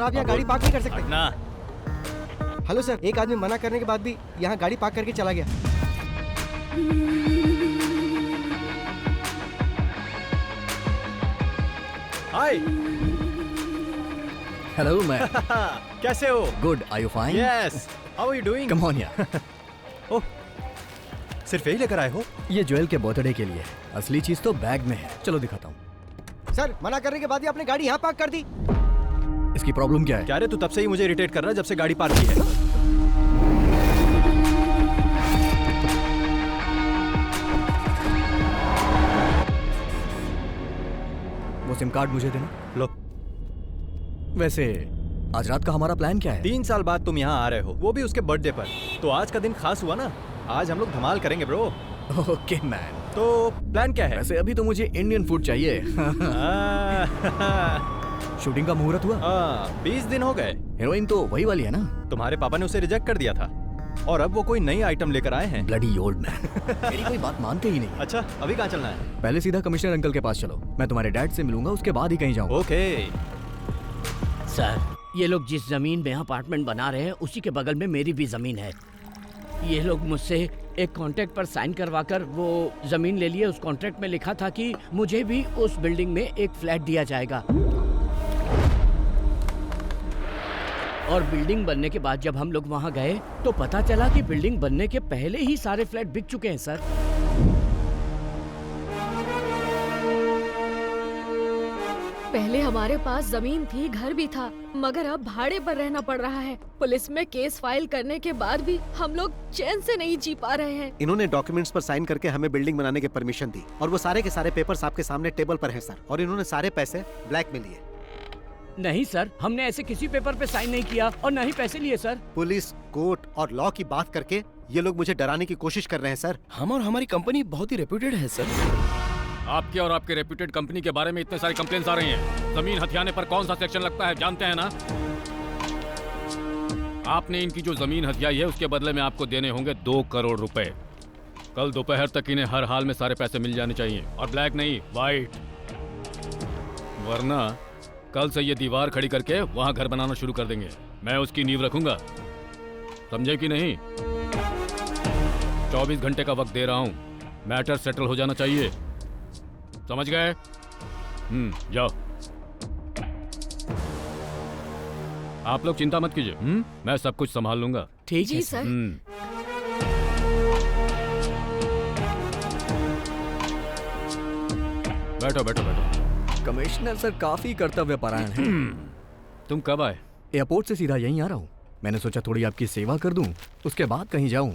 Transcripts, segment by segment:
आप यहाँ गाड़ी पार्क नहीं कर सकते। ना हेलो सर, एक आदमी मना करने के बाद भी यहाँ गाड़ी पार्क करके चला गया। हाय। Hello man. कैसे हो? Good, are you fine? Yes, how are you doing? Come on यार। ओह, सिर्फ यही लेकर आए हो? ये ज्वेल के बर्थडे के लिए है, असली चीज तो बैग में है। चलो दिखाता हूँ। सर, मना करने के बाद भी आपने गाड़ी यहाँ पार्क कर दी। इसकी प्रॉब्लम क्या है? क्या रे, तू तब से ही मुझे इरिटेट कर रहा है जब से गाड़ी पार्क की है। वो सिम कार्ड मुझे देना। लो। वैसे आज रात का हमारा प्लान क्या है? 3 साल बाद तुम यहाँ आ रहे हो, वो भी उसके बर्थडे पर। तो आज का दिन खास हुआ ना, आज हम लोग धमाल करेंगे ब्रो। Okay man. तो प्लान क्या है? वैसे अभी तो मुझे इंडियन फूड चाहिए। शूटिंग का मुहूर्त हुआ? 20 दिन हो गए। हीरोइन तो वही वाली है ना? तुम्हारे पापा ने उसे रिजेक्ट कर दिया था और अब वो कोई नई आइटम लेकर आए हैं। Bloody old man. मेरी कोई बात मानते ही नहीं। अच्छा, अभी कहाँ चलना है? पहले सीधा कमिश्नर अंकल के पास चलो, मैं तुम्हारे डैड से मिलूंगा, उसके बाद ही कहीं जाऊंगा। ओके। सर, ये लोग जिस जमीन में अपार्टमेंट बना रहे हैं उसी के बगल में मेरी भी जमीन है। ये लोग मुझसे एक कॉन्ट्रैक्ट पर साइन करवाकर वो जमीन ले लिए। उस कॉन्ट्रैक्ट में लिखा था कि मुझे भी उस बिल्डिंग में एक फ्लैट दिया जाएगा। और बिल्डिंग बनने के बाद जब हम लोग वहाँ गए तो पता चला कि बिल्डिंग बनने के पहले ही सारे फ्लैट बिक चुके हैं सर। पहले हमारे पास जमीन थी, घर भी था, मगर अब भाड़े पर रहना पड़ रहा है। पुलिस में केस फाइल करने के बाद भी हम लोग चैन से नहीं जी पा रहे हैं। इन्होंने डॉक्यूमेंट्स पर साइन करके हमें बिल्डिंग बनाने की परमिशन दी और वो सारे के सारे पेपर्स आपके सामने टेबल पर हैं सर। और इन्होंने सारे पैसे ब्लैक में लिए। नहीं सर, हमने ऐसे किसी पेपर पे साइन नहीं किया और न ही पैसे लिए सर। पुलिस, कोर्ट और लॉ की बात करके ये लोग मुझे डराने की कोशिश कर रहे हैं सर। हम और हमारी कंपनी बहुत ही रेप्यूटेड है सर। आपके और आपके रेप्यूटेड कंपनी के बारे में इतने सारे कंप्लेंट्स आ रही हैं। जमीन हथियाने पर कौन सा सेक्शन लगता है जानते हैं ना? आपने इनकी जो जमीन हथियाई है उसके बदले में आपको देने होंगे 2 करोड़ रुपए। कल दोपहर तक इन्हें हर हाल में सारे पैसे मिल जाने चाहिए और ब्लैक नहीं, वाइट। वरना कल से ये दीवार खड़ी करके वहां घर बनाना शुरू कर देंगे। मैं उसकी नींव रखूंगा, समझे कि नहीं? 24 घंटे का वक्त दे रहा हूं, मैटर सेटल हो जाना चाहिए, समझ गए? जाओ। आप लोग चिंता मत कीजिए, मैं सब कुछ संभाल लूंगा। ठीक है सर। बैठो बैठो बैठो। कमिश्नर सर काफी कर्तव्य परायण हैं। तुम कब आए? एयरपोर्ट से सीधा यहीं आ रहा हूँ। मैंने सोचा थोड़ी आपकी सेवा कर दूं, उसके बाद कहीं जाऊं।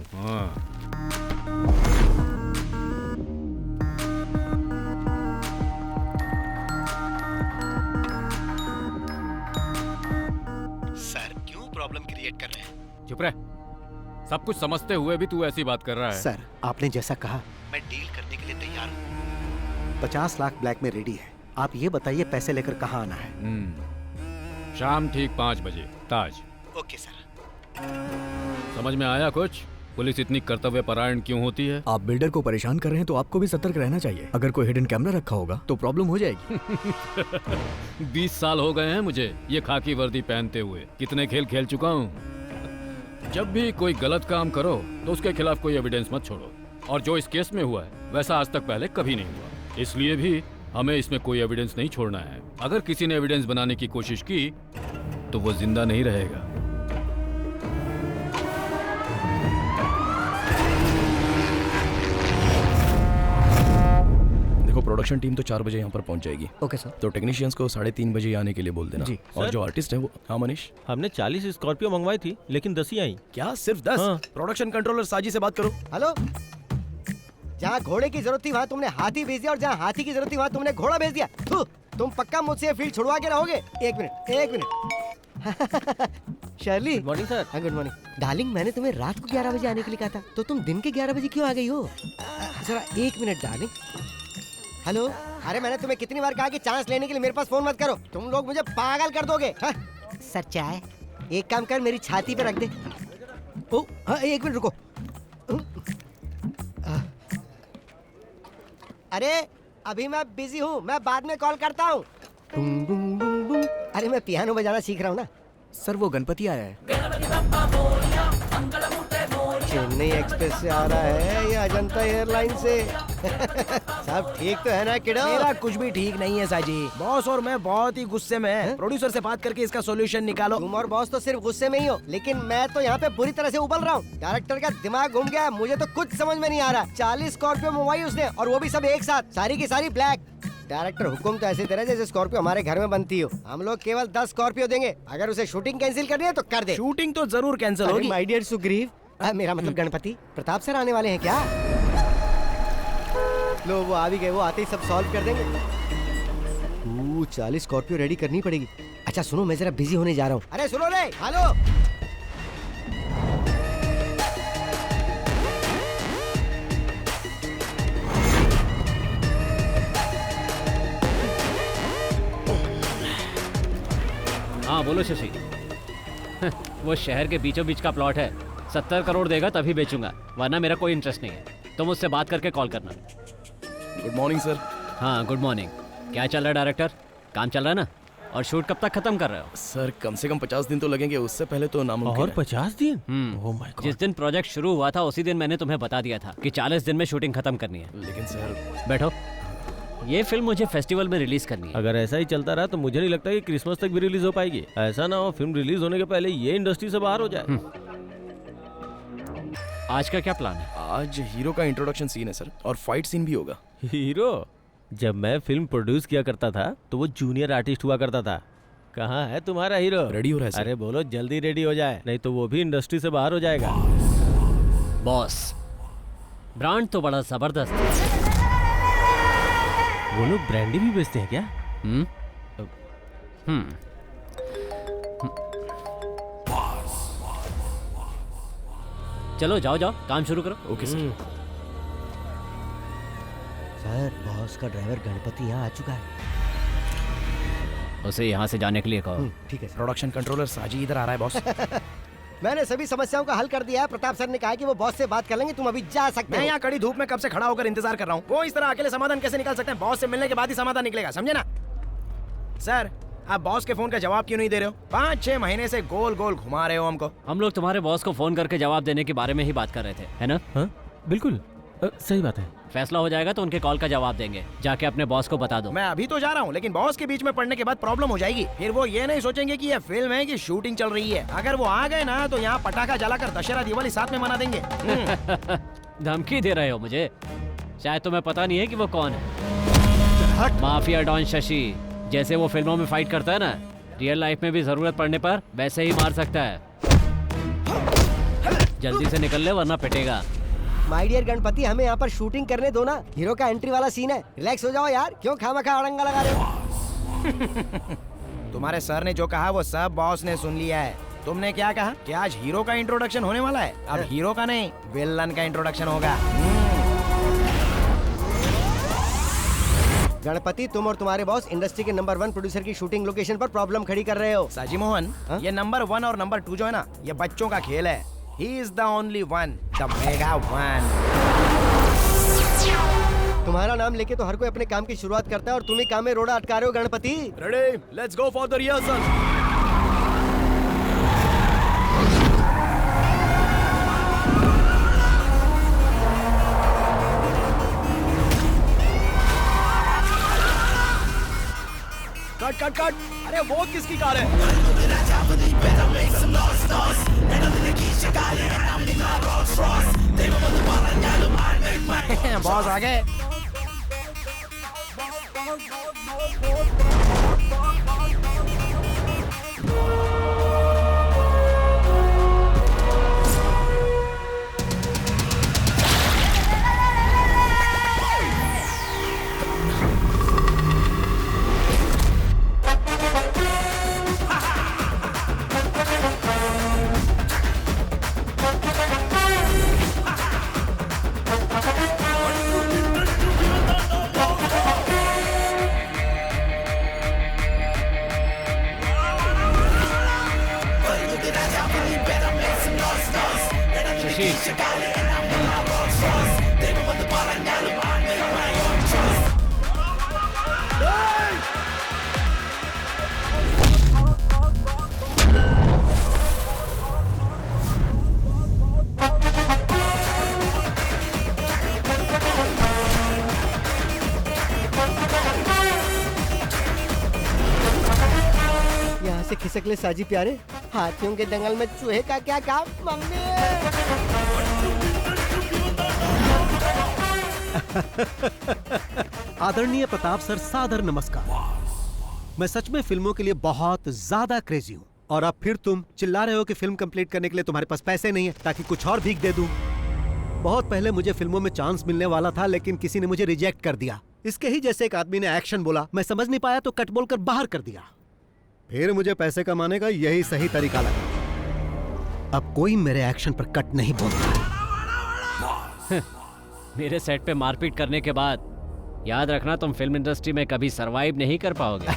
सर, क्यों प्रॉब्लम क्रिएट कर रहे हैं? चुप रह। सब कुछ समझते हुए भी तू ऐसी बात कर रहा है। सर, आपने जैसा कहा मैं डील करने के लिए तैयार हूँ। 50 लाख ब्लैक में रेडी है। आप ये बताइए पैसे लेकर कहाँ आना है? शाम ठीक 5 बजे, ताज। Okay sir. समझ में आया कुछ? पुलिस इतनी कर्तव्य परायण क्यों होती है? आप बिल्डर को परेशान कर रहे हैं तो आपको भी सतर्क रहना चाहिए। अगर कोई हिडन कैमरा रखा होगा तो प्रॉब्लम हो जाएगी। 20 साल हो गए हैं मुझे ये खाकी वर्दी पहनते हुए। कितने खेल खेल चुका हूँ। जब भी कोई गलत काम करो तो उसके खिलाफ कोई एविडेंस मत छोड़ो। और जो इस केस में हुआ है वैसा आज तक पहले कभी नहीं हुआ। इसलिए भी हमें इसमें कोई एविडेंस नहीं छोड़ना है। अगर किसी ने एविडेंस बनाने की कोशिश की तो वो जिंदा नहीं रहेगा। देखो, प्रोडक्शन टीम तो 4 बजे यहाँ पर पहुँच जाएगी। Okay sir. तो टेक्नीशियंस को 3:30 बजे आने के लिए बोल देना। जी। और जो आर्टिस्ट है वो, हाँ मनीष? हमने 40 स्कॉर्पियो मंगवाई थी लेकिन 10 ही आई। क्या सिर्फ 10? हाँ। प्रोडक्शन कंट्रोलर साजी से बात करो। हेलो, जहाँ घोड़े की जरूरत थी वहाँ तुमने हाथी भेज दिया और जहाँ हाथी की जरूरत थी वहाँ तुमने घोड़ा भेज दिया। तुम पक्का मुझसे ये फील्ड छुड़वा के रहोगे? एक minute. Shirley. Good morning sir. हाँ, गुड मॉर्निंग। डार्लिंग, मैंने तुम्हें रात को 11 बजे आने के लिए कहा था, तो तुम दिन के 11 बजे क्यों आ गई हो? जरा 1 मिनट डार्लिंग। हेलो, अरे मैंने तुम्हें कितनी बार कहा कि चांस लेने के लिए मेरे पास फोन मत करो, तुम लोग मुझे पागल कर दोगे। हाँ? सर चाय एक काम कर, मेरी छाती पे रख दे। ओ हाँ, 1 मिनट रुको। अरे अभी मैं बिजी हूँ, मैं बाद में कॉल करता हूँ। अरे मैं पियानो बजाना सीख रहा हूँ ना। सर वो गणपति आया है। चेन्नई एक्सप्रेस से आ रहा है या अजंता एयरलाइन से? सब ठीक तो है ना किडो? मेरा कुछ भी ठीक नहीं है साजी। बॉस और मैं बहुत ही गुस्से में हैं। प्रोड्यूसर से बात करके इसका सॉल्यूशन निकालो। तुम और बॉस तो सिर्फ गुस्से में ही हो, लेकिन मैं तो यहाँ पे बुरी तरह से उबल रहा हूँ। डायरेक्टर का दिमाग घूम गया है, मुझे तो कुछ समझ में नहीं आ रहा। 40 स्कॉर्पियो मंगवाई उसने, और वो भी सब एक साथ, सारी की सारी ब्लैक। डायरेक्टर हुकुम तो ऐसे दे रहा है जैसे स्कॉर्पियो हमारे घर में बनती हो। हम लोग केवल 10 स्कॉर्पियो देंगे, अगर उसे शूटिंग कैंसिल करनी है तो कर दे। शूटिंग तो जरूर कैंसिल होगी। माय डियर सुग्रीव, मेरा मतलब गणपति प्रताप सर आने वाले हैं क्या? लो वो आ भी गए, वो आते ही सब सॉल्व कर देंगे। 40 स्कॉर्पियो रेडी करनी पड़ेगी। अच्छा सुनो, मैं जरा बिजी होने जा रहा हूँ। अरे सुनो रे, हेलो। हाँ बोलो शशि। वो शहर के बीचों बीच का प्लॉट है, 70 करोड़ देगा तभी बेचूंगा, वरना मेरा कोई इंटरेस्ट नहीं है। तुम उससे बात करके कॉल करना। Good morning sir. हाँ गुड मॉर्निंग। क्या चल रहा है डायरेक्टर, काम चल रहा है ना? और शूट कब तक खत्म कर रहे हो? सर कम से कम 50 दिन तो लगेंगे, उससे पहले तो नामुमकिन और है। 50 दिन? Oh my God. जिस दिन प्रोजेक्ट शुरू हुआ था उसी दिन मैंने तुम्हें बता दिया था कि 40 दिन में शूटिंग खत्म करनी है। लेकिन सर बैठो। ये फिल्म मुझे फेस्टिवल में रिलीज करनी है। अगर ऐसा ही चलता रहा तो मुझे नहीं लगता कि क्रिसमस तक भी रिलीज हो पाएगी। ऐसा ना हो फिल्म रिलीज होने के पहले ये इंडस्ट्री से बाहर हो जाए। आज का क्या प्लान है? आज हीरो का इंट्रोडक्शन सीन है सर, और फाइट सीन भी होगा। हीरो? जब मैं फिल्म प्रोड्यूस किया करता था तो वो जूनियर आर्टिस्ट हुआ करता था। कहाँ है तुम्हारा हीरो? रेडी हो रहा है सर। अरे बोलो जल्दी रेडी हो जाए, नहीं तो वो भी इंडस्ट्री से बाहर हो जाएगा। बॉस, ब्रांड तो बड़ा जबरदस्त है। वो लोग ब्रांडी भी बेचते हैं क्या? चलो जाओ जाओ, काम शुरू करो। Okay sir. सर बॉस का ड्राइवर गणपति यहाँ आ चुका है। उसे यहाँ से जाने के लिए कहो। ठीक है सर। प्रोडक्शन कंट्रोलर साजी इधर आ रहा है बॉस। मैंने सभी समस्याओं का हल कर दिया है। प्रताप सर ने कहा कि वो बॉस से बात कर लेंगे, तुम अभी जा सकते मैं हो। यहाँ कड़ी धूप में कब से खड़ा होकर इंतजार कर रहा हूँ। वो इस तरह अकेले समाधान कैसे निकाल सकते हैं? बॉस से मिलने के बाद ही समाधान निकलेगा, समझे ना? सर आप बॉस के फोन का जवाब क्यों नहीं दे रहे हो? 5-6 महीने से गोल गोल घुमा रहे हो हमको। हम लोग तुम्हारे बॉस को फोन करके जवाब देने के बारे में ही बात कर रहे थे, है ना? हाँ बिल्कुल, सही बात है। फैसला हो जाएगा तो उनके कॉल का जवाब देंगे। जाके अपने बॉस को बता दो। मैं अभी तो जा रहा हूँ, लेकिन बॉस के बीच में पड़ने के बाद प्रॉब्लम हो जाएगी। फिर वो ये नहीं सोचेंगे कि ये फिल्म है कि शूटिंग चल रही है। अगर वो आ गए ना तो यहाँ पटाखा जलाकर दशहरा दिवाली साथ में मना देंगे। धमकी दे रहे हो मुझे? शायद तुम्हें पता नहीं है कि वो कौन है। Mafia don Shashi. जैसे वो फिल्मों में फाइट करता है ना, रियल लाइफ में भी जरूरत पड़ने पर वैसे ही मार सकता है। जल्दी से निकल ले वरना पिटेगा। माय डियर गणपति, हमें यहाँ पर शूटिंग करने दो ना। हीरो का एंट्री वाला सीन है, रिलैक्स हो जाओ यार। क्यों खामखा अड़ंगा लगा रहे हो? तुम्हारे सर ने जो कहा वो सब बॉस ने सुन लिया है। तुमने क्या कहा कि आज हीरो का इंट्रोडक्शन होने वाला है? अब हीरो का नहीं, विलन का इंट्रोडक्शन होगा। गणपति, तुम और तुम्हारे बॉस इंडस्ट्री के नंबर 1 प्रोड्यूसर की शूटिंग लोकेशन पर प्रॉब्लम खड़ी कर रहे हो। साजी मोहन, ये नंबर 1 और नंबर 2 जो है ना, ये बच्चों का खेल है। He is the only one, the mega one. तुम्हारा नाम लेके तो हर कोई अपने काम की शुरुआत करता है और तुम ही काम में रोड़ा अटका रहे हो Ganpati. Ready? Let's go for the rehearsal. Cut cut cut. अरे वो किसकी कार है? बॉस आ गए। शशि खिसक ले साजी प्यारे, हाथियों के दंगल में चूहे का क्या काम मम्मी। आदरणीय प्रताप सर, सादर नमस्कार। मैं सच में फिल्मों के लिए बहुत ज्यादा क्रेजी हूँ, और अब फिर तुम चिल्ला रहे हो कि फिल्म कंप्लीट करने के लिए तुम्हारे पास पैसे नहीं है ताकि कुछ और भीख दे दूं। बहुत पहले मुझे फिल्मों में चांस मिलने वाला था, लेकिन किसी ने मुझे रिजेक्ट कर दिया। इसके ही जैसे एक आदमी ने एक्शन बोला, मैं समझ नहीं पाया तो कट बोलकर बाहर कर दिया। फिर मुझे पैसे कमाने का यही सही तरीका लगा। अब कोई मेरे एक्शन पर कट नहीं बोलता। मेरे सेट पे मारपीट करने के बाद याद रखना, तुम फिल्म इंडस्ट्री में कभी सरवाइव नहीं कर पाओगे।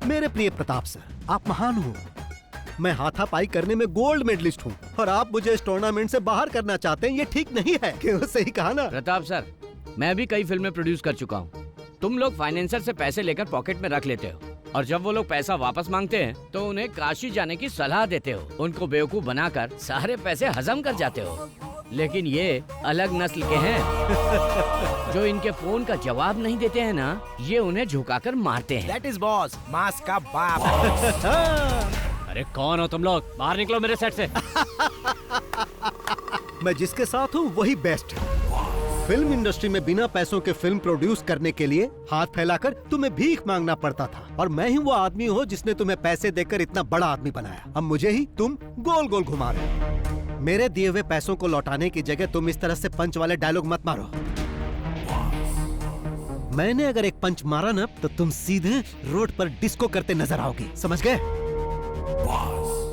मेरे प्रिय प्रताप सर, आप महान हो। मैं हाथापाई करने में गोल्ड मेडलिस्ट हूँ, और आप मुझे इस टूर्नामेंट से बाहर करना चाहते हैं। ये ठीक नहीं है। क्यों? सही कहा ना प्रताप सर, मैं भी कई फिल्में प्रोड्यूस कर चुका हूँ। तुम लोग फाइनेंसर से पैसे लेकर पॉकेट में रख लेते हो, और जब वो लोग पैसा वापस मांगते हैं तो उन्हें काशी जाने की सलाह देते हो। उनको बेवकूफ बनाकर सारे पैसे हजम कर जाते हो। लेकिन ये अलग नस्ल के हैं जो इनके फोन का जवाब नहीं देते हैं ना, ये उन्हें झुकाकर मारते हैं। That is boss, मास का बाप। अरे कौन हो तुम लोग? बाहर निकलो मेरे सेट से। मैं जिसके साथ हूँ वही बेस्ट है। फिल्म इंडस्ट्री में बिना पैसों के फिल्म प्रोड्यूस करने के लिए हाथ फैलाकर तुम्हें भीख मांगना पड़ता था, और मैं ही वो आदमी हूँ जिसने तुम्हें पैसे देकर इतना बड़ा आदमी बनाया। अब मुझे ही तुम गोल गोल घुमा रहे हो। मेरे दिए हुए पैसों को लौटाने की जगह तुम इस तरह से पंच वाले डायलॉग मत मारो। मैंने अगर एक पंच मारा ना, तो तुम सीधे रोड पर डिस्को करते नजर आओगे। समझ गए?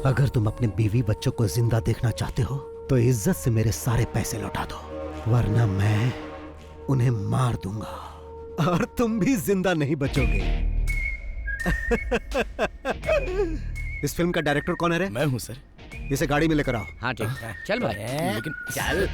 अगर तुम अपने बीवी बच्चों को जिंदा देखना चाहते हो तो इज्जत से मेरे सारे पैसे लौटा दो, वरना मैं उन्हें मार दूंगा और तुम भी जिंदा नहीं बचोगे। इस फिल्म का डायरेक्टर कौन है रे? मैं हूँ सर। इसे गाड़ी में लेकर आओ। हाँ ठीक, चल भाई। लेकिन चल।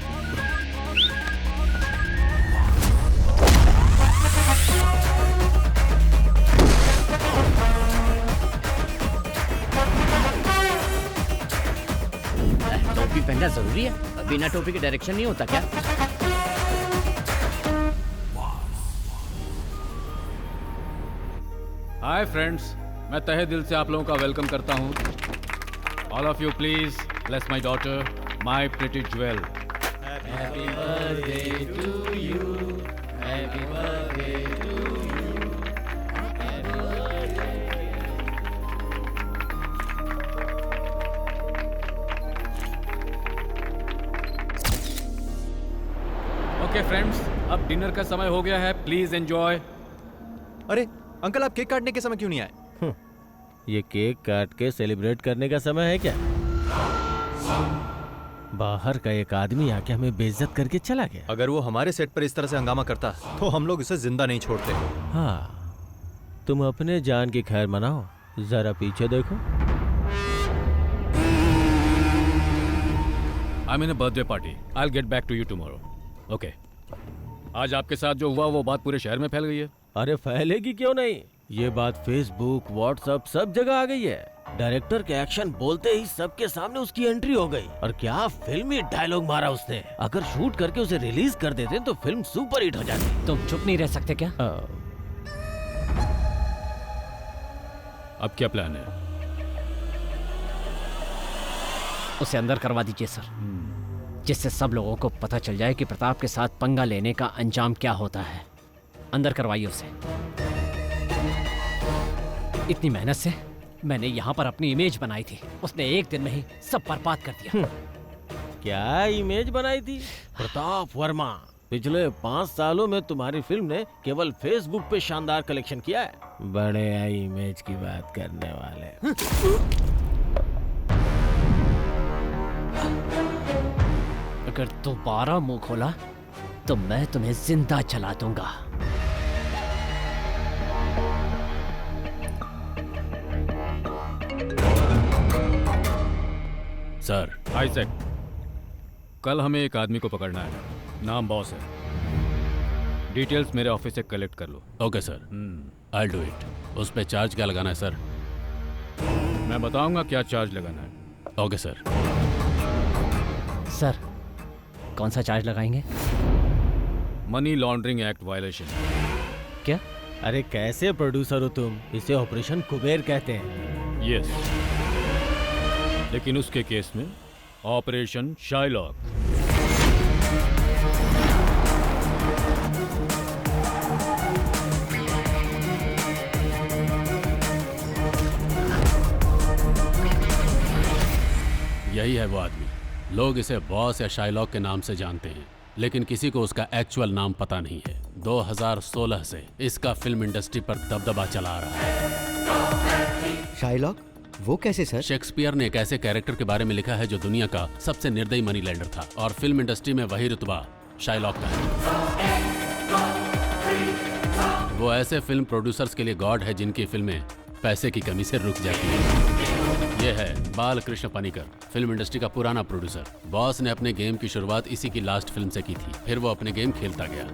टोपी पहनना जरूरी है? बिना टोपी के डायरेक्शन नहीं होता क्या? हाय फ्रेंड्स, मैं तहे दिल से आप लोगों का वेलकम करता हूँ। All of you please bless my daughter, my pretty jewel. Happy birthday to you, happy birthday to you. Okay friends, अब डिनर का समय हो गया है, प्लीज एंजॉय। अरे अंकल, आप केक काटने के समय क्यों नहीं आए? ये केक काट के सेलिब्रेट करने का समय है क्या? बाहर का एक आदमी आके हमें बेइज्जत करके चला गया। अगर वो हमारे सेट पर इस तरह से हंगामा करता तो हम लोग उसे जिंदा नहीं छोड़ते। हाँ, तुम अपने जान की खैर मनाओ, जरा पीछे देखो। I mean a birthday party. I will get back to you tomorrow. Okay. आज आपके साथ जो हुआ वो बात पूरे शहर में फैल गई है। अरे फैलेगी क्यों नहीं? ये बात फेसबुक, व्हाट्सएप सब जगह आ गई है। डायरेक्टर के एक्शन बोलते ही सबके सामने उसकी एंट्री हो गई। और क्या फिल्मी डायलॉग मारा उसने। अगर शूट करके उसे रिलीज कर देते तो फिल्म सुपर हिट हो जाती। तुम चुप नहीं रह सकते क्या? अब क्या प्लान है? उसे अंदर करवा दीजिए सर, जिससे सब लोगों को पता चल जाए कि प्रताप के साथ पंगा लेने का अंजाम क्या होता है। अंदर करवाइए उसे। इतनी मेहनत से मैंने यहाँ पर अपनी इमेज बनाई थी, उसने एक दिन में ही सब बर्बाद कर दिया। क्या इमेज बनाई थी? प्रताप वर्मा, पिछले 5 सालों में तुम्हारी फिल्म ने केवल फेसबुक पे शानदार कलेक्शन किया है। बड़े आई इमेज की बात करने वाले। अगर दोबारा मुंह खोला तो मैं तुम्हें जिंदा जला दूंगा। सर, आइजैक, कल हमें एक आदमी को पकड़ना है। नाम बॉस है। डिटेल्स मेरे ऑफिस से कलेक्ट कर लो। Okay sir, I do it. उस पे चार्ज क्या लगाना है सर? मैं बताऊंगा क्या चार्ज लगाना है। Okay sir. सर, कौन सा चार्ज लगाएंगे? Money laundering act violation. क्या? अरे कैसे प्रोड्यूसर हो तुम? इसे ऑपरेशन कुबेर कहते हैं। यस, लेकिन उसके केस में ऑपरेशन शाइलॉक। यही है वो आदमी। लोग इसे बॉस या शाइलॉक के नाम से जानते हैं, लेकिन किसी को उसका एक्चुअल नाम पता नहीं है। 2016 से इसका फिल्म इंडस्ट्री पर दबदबा चला आ रहा है। शाइलॉक? वो कैसे सर? शेक्सपियर ने एक ऐसे कैरेक्टर के बारे में लिखा है जो दुनिया का सबसे निर्दयी मनी लेंडर था, और फिल्म इंडस्ट्री में वही रुतबा शाइलॉक का है। वो ऐसे फिल्म प्रोड्यूसर्स के लिए गॉड है जिनकी फिल्में पैसे की कमी से रुक जाती है। ये है बालकृष्ण पनिकर, फिल्म इंडस्ट्री का पुराना प्रोड्यूसर। बॉस ने अपने गेम की शुरुआत इसी की लास्ट फिल्म से की थी। फिर वो अपने गेम खेलता गया।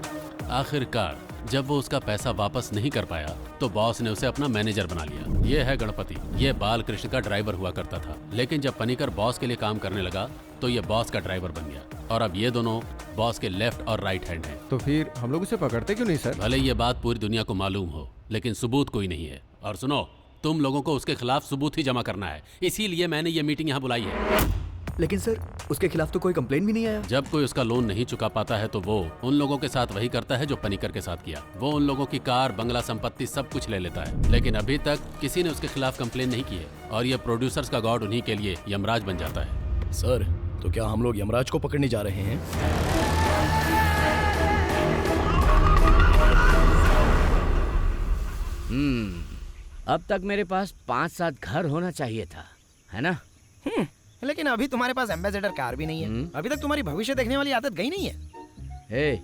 आखिरकार जब वो उसका पैसा वापस नहीं कर पाया तो बॉस ने उसे अपना मैनेजर बना लिया। ये है गणपति, ये बालकृष्ण का ड्राइवर हुआ करता था। लेकिन जब पनिकर बॉस के लिए काम करने लगा तो ये बॉस का ड्राइवर बन गया, और अब ये दोनों बॉस के लेफ्ट और राइट हैंड हैं। तो फिर हम लोग उसे पकड़ते क्यों नहीं सर? भले ये बात पूरी दुनिया को मालूम हो, लेकिन सबूत कोई नहीं है। और सुनो, तुम लोगों को उसके खिलाफ सबूत ही जमा करना है, इसीलिए मैंने ये मीटिंग यहाँ बुलाई है। लेकिन सर, उसके खिलाफ तो कोई कंप्लेन भी नहीं आया। जब कोई उसका लोन नहीं चुका पाता है तो वो उन लोगों के साथ वही करता है जो पनिकर के साथ किया। वो उन लोगों की कार, बंगला, संपत्ति सब कुछ ले लेता है, लेकिन अभी तक किसी ने उसके खिलाफ कंप्लेन नहीं की है। और ये प्रोड्यूसर्स का गॉड उन्हीं के लिए यमराज बन जाता है। सर, तो क्या हम लोग यमराज को पकड़ने जा रहे हैं? अब तक मेरे पास 5-7 घर होना चाहिए था, है ना? लेकिन अभी तुम्हारे पास एम्बेसडर कार भी नहीं है। अभी तक तुम्हारी भविष्य देखने वाली आदत गई नहीं है।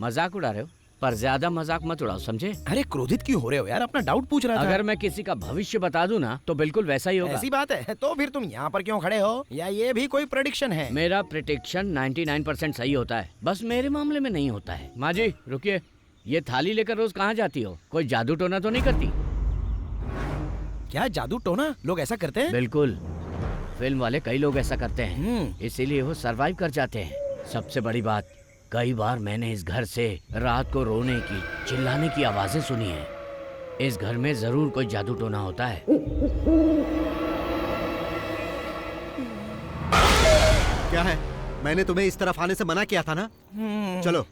मजाक उड़ा रहे हो, पर ज्यादा मजाक मत उड़ाओ, समझे? अरे क्रोधित क्यों हो रहे हो यार? अपना डाउट पूछ रहा था। अगर मैं किसी का भविष्य बता दूं ना तो बिल्कुल वैसा ही होगा। ऐसी बात है तो फिर तुम यहाँ पर क्यों खड़े हो? या ये भी कोई प्रेडिक्शन है? मेरा प्रेडिक्शन 99% सही होता है, बस मेरे मामले में नहीं होता है। माँ जी रुकिए, ये थाली लेकर रोज कहाँ जाती हो? कोई जादू टोना तो नहीं करती? क्या जादू टोना? लोग ऐसा करते हैं? बिल्कुल, फिल्म वाले कई लोग ऐसा करते हैं, इसीलिए वो सरवाइव कर जाते हैं। सबसे बड़ी बात, कई बार मैंने इस घर से रात को रोने की, चिल्लाने की आवाजें सुनी है। इस घर में जरूर कोई जादू टोना होता है। क्या है? मैंने तुम्हें इस तरफ आने से मना किया था ना। चलो,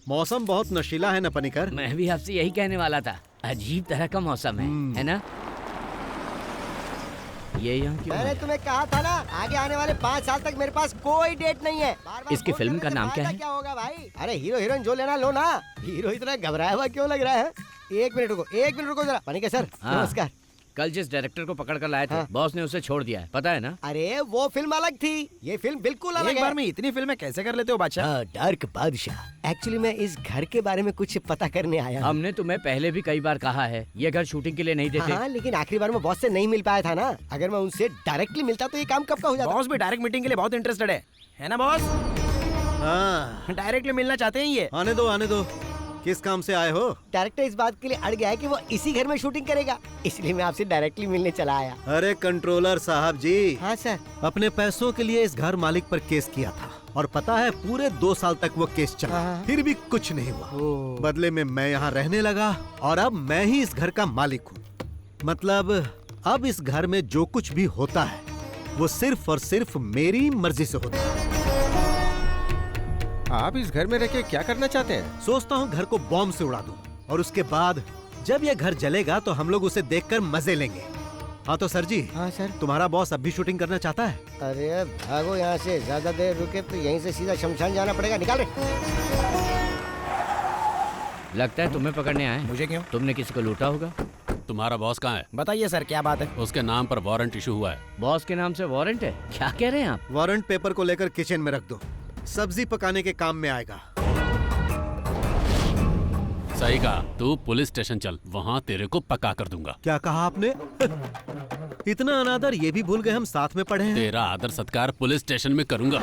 मौसम बहुत नशीला है ना पनिकर? मैं भी आपसे यही कहने वाला था, अजीब तरह का मौसम है ना? ये यहाँ क्यों मैंने है? तुम्हें कहा था ना, आगे आने वाले 5 साल तक मेरे पास कोई डेट नहीं है। बार-बार इसकी फोन फिल्म करने का से नाम क्या फायदा है? क्या होगा भाई? अरे हीरो हीरोइन जो लेना लो ना। हीरो इतना घबराया हुआ क्यों लग रहा है? एक मिनट रुको जरा। पनिकर सर, हाँ। नमस्कार। कल जिस डायरेक्टर को पकड़ कर लाए थे, हाँ। बॉस ने उसे छोड़ दिया है, पता है ना? अरे वो फिल्म अलग थी, ये फिल्म बिल्कुल अलग एक है। बार में इतनी फिल्में कैसे कर लेते हो बादशाह? डार्क बादशाह। एक्चुअली मैं इस घर के बारे में कुछ पता करने आया हूँ। हमने तुम्हें पहले भी कई बार कहा है, ये घर शूटिंग के लिए नहीं देते। हाँ, लेकिन आखिरी बार मैं बॉस से नहीं मिल पाया था ना। अगर मैं उनसे डायरेक्टली मिलता तो ये काम कब का हो जाता। बॉस भी डायरेक्ट मीटिंग के लिए बहुत इंटरेस्टेड है ना बॉस? हाँ, डायरेक्टली मिलना चाहते हैं ये। आने दो। किस काम से आए हो? डायरेक्टर इस बात के लिए अड़ गया है कि वो इसी घर में शूटिंग करेगा, इसलिए मैं आपसे डायरेक्टली मिलने चला आया। अरे कंट्रोलर साहब जी। हाँ सर। अपने पैसों के लिए इस घर मालिक पर केस किया था, और पता है पूरे 2 साल तक वो केस चला, हाँ। फिर भी कुछ नहीं हुआ। बदले में मैं यहाँ रहने लगा, और अब मैं ही इस घर का मालिक हूँ। मतलब अब इस घर में जो कुछ भी होता है वो सिर्फ और सिर्फ मेरी मर्जी से होता है। आप इस घर में रह के क्या करना चाहते हैं? सोचता हूँ घर को बॉम्ब से उड़ा दूं, और उसके बाद जब ये घर जलेगा तो हम लोग उसे देखकर मजे लेंगे। हाँ तो सर जी। हाँ सर। तुम्हारा बॉस अब भी शूटिंग करना चाहता है? अरे भागो यहाँ से, ज्यादा देर रुके तो यहीं से सीधा शमशान जाना पड़ेगा। निकाल रहे। लगता है तुम्हें पकड़ने आए। मुझे क्यों? तुमने किसी को लूटा होगा। तुम्हारा बॉस कहाँ है? बताइए सर, क्या बात है? उसके नाम पर वारंट इशू हुआ है। बॉस के नाम से वारंट है? क्या कह रहे हैं आप? वारंट पेपर को लेकर किचन में रख दो, सब्जी पकाने के काम में आएगा। सही कहा, तू पुलिस स्टेशन चल, वहाँ तेरे को पका कर दूंगा। क्या कहा आपने? इतना अनादर ये भी भूल गए हम साथ में पढ़े हैं। तेरा आदर सत्कार पुलिस स्टेशन में करूंगा।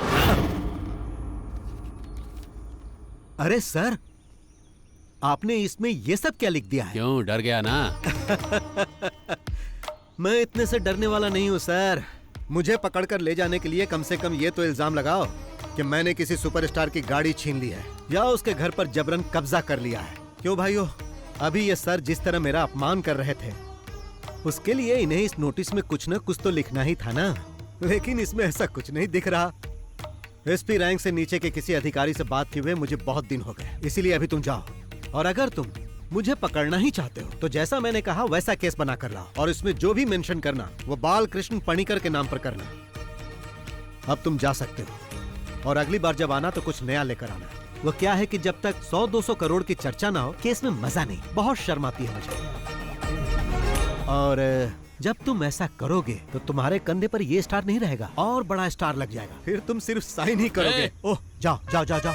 अरे सर, आपने इसमें ये सब क्या लिख दिया है? क्यों, डर गया ना? मैं इतने से डरने वाला नहीं हूँ सर। मुझे पकड़कर ले जाने के लिए कम से कम ये तो इल्जाम लगाओ कि मैंने किसी सुपरस्टार की गाड़ी छीन ली है या उसके घर पर जबरन कब्जा कर लिया है। क्यों भाइयों, अभी ये सर जिस तरह मेरा अपमान कर रहे थे, उसके लिए इन्हें इस नोटिस में कुछ न कुछ तो लिखना ही था ना, लेकिन इसमें ऐसा कुछ नहीं दिख रहा। एसपी रैंक से नीचे के किसी अधिकारी से बात किए हुए मुझे बहुत दिन हो गए, इसीलिए अभी तुम जाओ और अगर तुम मुझे पकड़ना ही चाहते हो तो जैसा मैंने कहा वैसा केस बना कर लाओ और इसमें जो भी मेंशन करना वो बाल कृष्ण पणिकर के नाम पर करना। अब तुम जा सकते हो और अगली बार जब आना तो कुछ नया लेकर आना। वो क्या है कि जब तक 100-200 करोड़ की चर्चा ना हो केस में मजा नहीं, बहुत शर्म आती है मुझे। और जब तुम ऐसा करोगे तो तुम्हारे कंधे पर ये स्टार नहीं रहेगा और बड़ा स्टार लग जाएगा, फिर तुम सिर्फ साइन ही करोगे। ओह जाओ जाओ जाओ जाओ।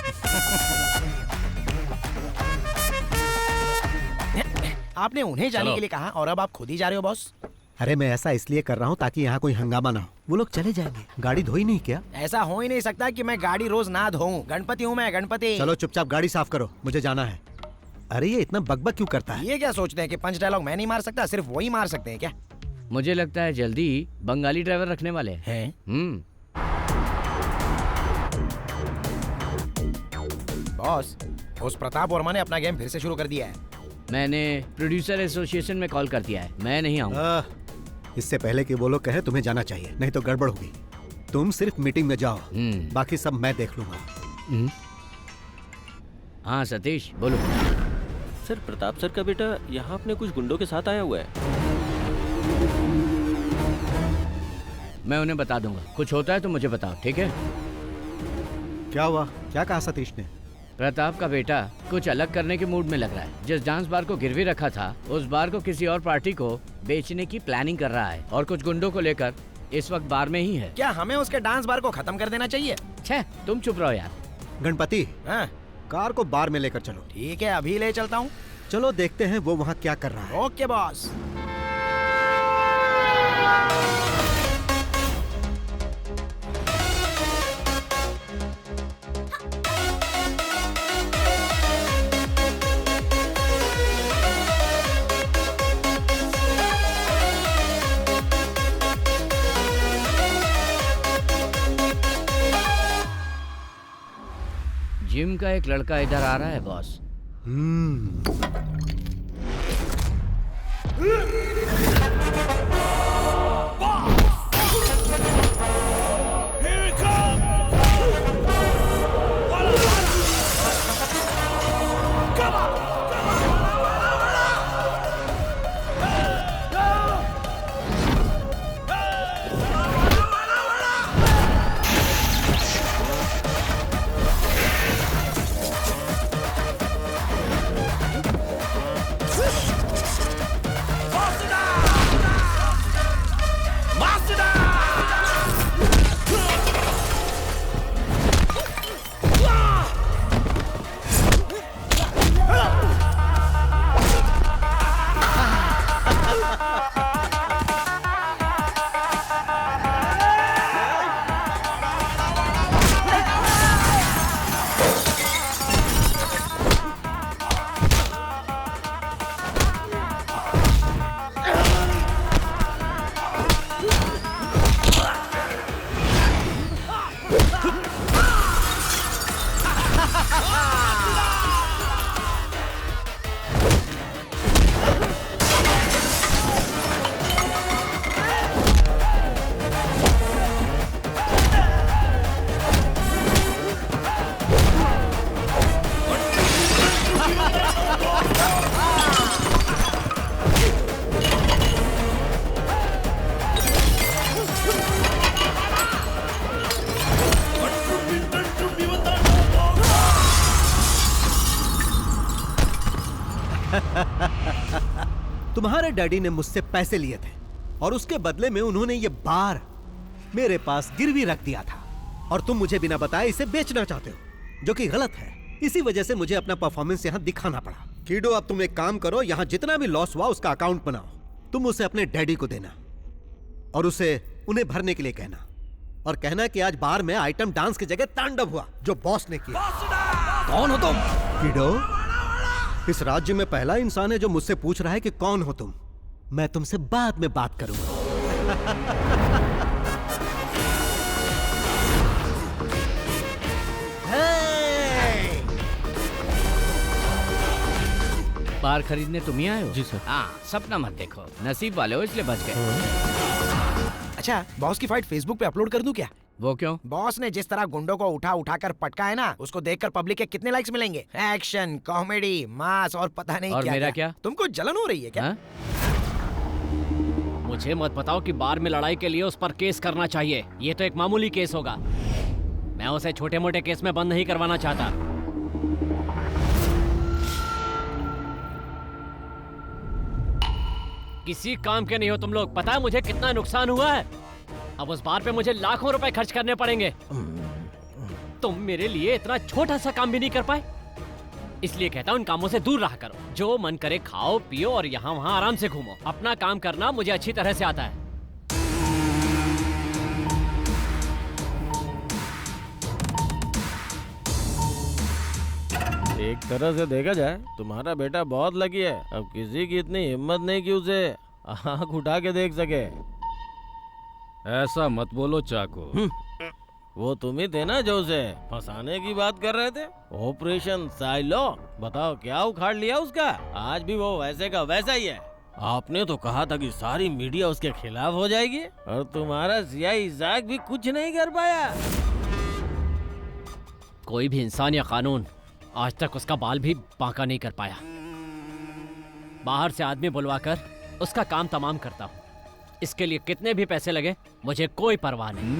आपने उन्हें जाने के लिए कहा और अब आप खुद ही जा रहे हो बॉस? अरे मैं ऐसा इसलिए कर रहा हूँ ताकि यहाँ कोई हंगामा ना हो। वो लोग चले जाएंगे, गाड़ी धोई नहीं क्या? ऐसा हो ही नहीं सकता कि मैं गाड़ी रोज ना धोऊं। गणपति हूँ मैं, गणपति। चलो चुपचाप गाड़ी साफ करो, मुझे जाना है। अरे ये इतना बकबक क्यों करता है? ये क्या सोचते हैं कि पंच डायलॉग मैं नहीं मार सकता, सिर्फ वही मार सकते हैं क्या? मुझे लगता है जल्दी ही बंगाली ड्राइवर रखने वाले हैं। बॉस, उस प्रताप वर्मा ने अपना गेम फिर से शुरू कर दिया है। मैंने प्रोड्यूसर एसोसिएशन में कॉल कर दिया है, मैं नहीं आऊंगा। इससे पहले कि वो लोग कहे तुम्हें जाना चाहिए, नहीं तो गड़बड़ होगी। तुम सिर्फ मीटिंग में जाओ, बाकी सब मैं देख लूंगा। हाँ सतीश बोलो। सर प्रताप सर का बेटा यहाँ अपने कुछ गुंडों के साथ आया हुआ है। मैं उन्हें बता दूंगा, कुछ होता है तो मुझे बताओ, ठीक है? क्या हुआ? क्या कहा सतीश ने? प्रताप का बेटा कुछ अलग करने के मूड में लग रहा है। जिस डांस बार को गिरवी रखा था उस बार को किसी और पार्टी को बेचने की प्लानिंग कर रहा है और कुछ गुंडों को लेकर इस वक्त बार में ही है। क्या हमें उसके डांस बार को खत्म कर देना चाहिए? छे, तुम चुप रहो यार। गणपति, हाँ? कार को बार में लेकर चलो। ठीक है, अभी ले चलता हूँ। चलो देखते हैं वो वहाँ क्या कर रहा है। Okay boss. जिम का एक लड़का इधर आ रहा है बॉस। तुम्हारे डैडी ने मुझसे पैसे लिए थे और उसके बदले में उन्होंने ये बार मेरे पास गिरवी रख दिया था और तुम मुझे बिना बताए इसे बेचना चाहते हो, जो कि गलत है। इसी वजह से मुझे अपना परफॉर्मेंस यहाँ दिखाना पड़ा। कीडो, अब तुम एक काम करो, यहाँ जितना भी लॉस हुआ उसका अकाउंट बनाओ। तुम उसे अपने डैडी को देना और उसे उन्हें भरने के लिए कहना और कहना कि आज बार में आइटम डांस की जगह तांडव हुआ जो बॉस ने किया। कौन हो तुम? कीडो, इस राज्य में पहला इंसान है जो मुझसे पूछ रहा है कि कौन हो तुम। मैं तुमसे बाद में बात करूंगा। बाहर खरीदने तुम ही आए हो? जी सर। हाँ, सपना मत देखो, नसीब वाले हो इसलिए बच गए। अच्छा, बॉस की फाइट फेसबुक पे अपलोड कर दूं क्या? वो क्यों? बॉस ने जिस तरह गुंडों को उठा उठा कर पटका है ना, उसको देखकर पब्लिक के कितने लाइक्स मिलेंगे। एक्शन, कॉमेडी, मास और पता नहीं और क्या मेरा क्या? तुमको जलन हो रही है क्या? हाँ? मुझे मत बताओ कि बार में लड़ाई के लिए उस पर केस करना चाहिए। ये तो एक मामूली केस होगा। मैं उसे छोटे मोटे केस में बंद नहीं करवाना चाहता। किसी काम के नहीं हो तुम लोग। पता है मुझे कितना नुकसान हुआ है? अब उस बार पे मुझे लाखों रुपए खर्च करने पड़ेंगे। तुम मेरे लिए इतना छोटा सा काम भी नहीं कर पाए। इसलिए कहता हूँ इन कामों से दूर रहा करो। जो मन करे खाओ पियो और यहाँ वहाँ आराम से घूमो। अपना काम करना मुझे अच्छी तरह से आता है। एक तरह से देखा जाए तुम्हारा बेटा बहुत लकी है। अब किसी की इतनी हिम्मत नहीं कि उसे आँख उठा के देख सके। ऐसा मत बोलो चाको। वो तुम ही थे ना जो उसे फंसाने की बात कर रहे थे। ऑपरेशन साइलो, बताओ क्या उखाड़ लिया उसका। आज भी वो वैसे का वैसा ही है। आपने तो कहा था कि सारी मीडिया उसके खिलाफ हो जाएगी और तुम्हारा सियाही इजाक भी कुछ नहीं कर पाया। कोई भी इंसान या कानून आज तक उसका बाल भी बांका नहीं कर पाया। बाहर से आदमी बुलवाकर उसका काम तमाम करता हूँ। इसके लिए कितने भी पैसे लगे मुझे कोई परवाह नहीं।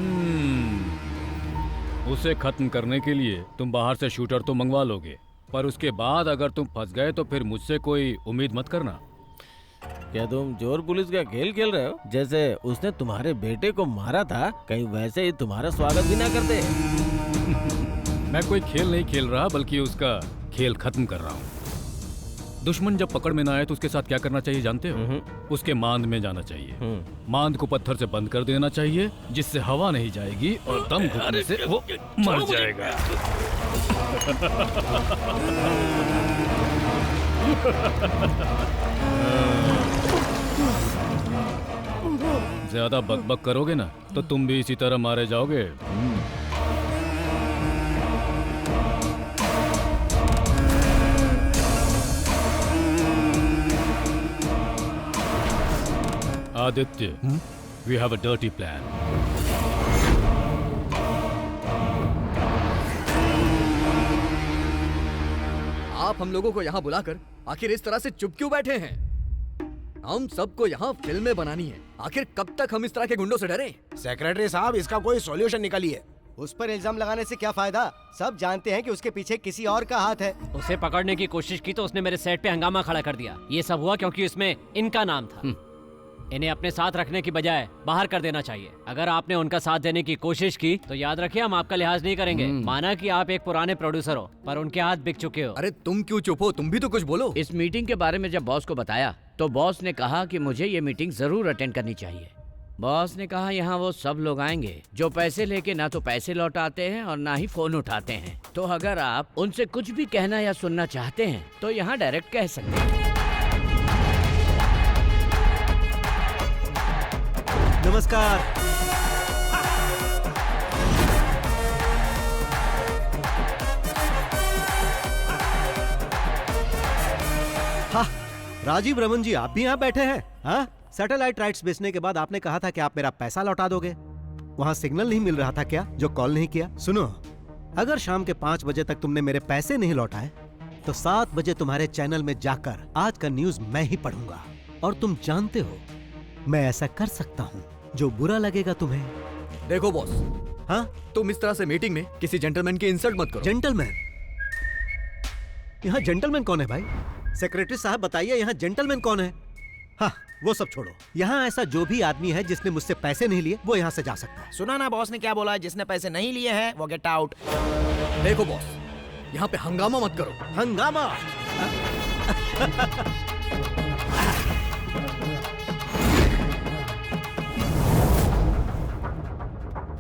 उसे खत्म करने के लिए तुम बाहर से शूटर तो मंगवा लोगे, पर उसके बाद अगर तुम फंस गए तो फिर मुझसे कोई उम्मीद मत करना। क्या तुम चोर पुलिस का खेल खेल रहे हो? जैसे उसने तुम्हारे बेटे को मारा था, कहीं वैसे ही तुम्हारा स्वागत भी ना करते। मैं कोई खेल नहीं खेल रहा, बल्कि उसका खेल खत्म कर रहा हूँ। दुश्मन जब पकड़ में ना आए तो उसके साथ क्या करना चाहिए जानते हो? उसके मांद में जाना चाहिए। मांद को पत्थर से बंद कर देना चाहिए, जिससे हवा नहीं जाएगी और दम घुटने से वो मर जाएगा। ज्यादा बकबक करोगे ना तो तुम भी इसी तरह मारे जाओगे। Aditya, we have a dirty plan. आप हम लोगों को यहाँ बुलाकर आखिर इस तरह से चुप क्यों बैठे हैं? हम सबको यहाँ फिल्में बनानी है। आखिर कब तक हम इस तरह के गुंडों से डरें? सेक्रेटरी साहब, इसका कोई सॉल्यूशन निकालिए। उस पर इल्जाम लगाने से क्या फायदा? सब जानते हैं कि उसके पीछे किसी और का हाथ है। उसे पकड़ने की कोशिश की तो उसने मेरे सेट पे हंगामा खड़ा कर दिया। ये सब हुआ क्योंकि इसमें इनका नाम था। इन्हें अपने साथ रखने की बजाय बाहर कर देना चाहिए। अगर आपने उनका साथ देने की कोशिश की तो याद रखिए हम आपका लिहाज नहीं करेंगे। माना कि आप एक पुराने प्रोड्यूसर हो, पर उनके हाथ बिक चुके हो। अरे तुम क्यों चुप हो? तुम भी तो कुछ बोलो। इस मीटिंग के बारे में जब बॉस को बताया तो बॉस ने कहा कि मुझे ये मीटिंग जरूर अटेंड करनी चाहिए। बॉस ने कहा यहाँ वो सब लोग आएंगे जो पैसे लेके ना तो पैसे लौटाते हैं और ना ही फोन उठाते हैं। तो अगर आप उनसे कुछ भी कहना या सुनना चाहते हैं तो यहाँ डायरेक्ट कह सकते हैं। नमस्कार। हाँ, राजीव रमन जी, आप भी यहाँ बैठे हैं? हाँ, सैटेलाइट राइट्स बेचने के बाद आपने कहा था कि आप मेरा पैसा लौटा दोगे। वहाँ सिग्नल नहीं मिल रहा था क्या जो कॉल नहीं किया? सुनो, अगर शाम के 5 बजे तक तुमने मेरे पैसे नहीं लौटाए तो 7 बजे तुम्हारे चैनल में जाकर आज का न्यूज मैं ही पढ़ूंगा। और तुम जानते हो मैं ऐसा कर सकता हूँ जो बुरा लगेगा तुम्हें। देखो बॉस, हाँ, तुम इस तरह से मीटिंग में किसी जेंटलमैन की इंसल्ट मत करो। जेंटलमैन? यहाँ जेंटलमैन कौन है भाई? सेक्रेटरी साहब बताइए, यहाँ जेंटलमैन कौन है? हाँ, वो सब छोड़ो। यहाँ ऐसा जो भी आदमी है जिसने मुझसे पैसे नहीं लिए वो यहाँ से जा सकता है। सुना ना बॉस ने क्या बोला? जिसने पैसे नहीं लिए हैं वो गेट आउट। देखो बॉस, यहाँ पे हंगामा मत करो। हंगामा?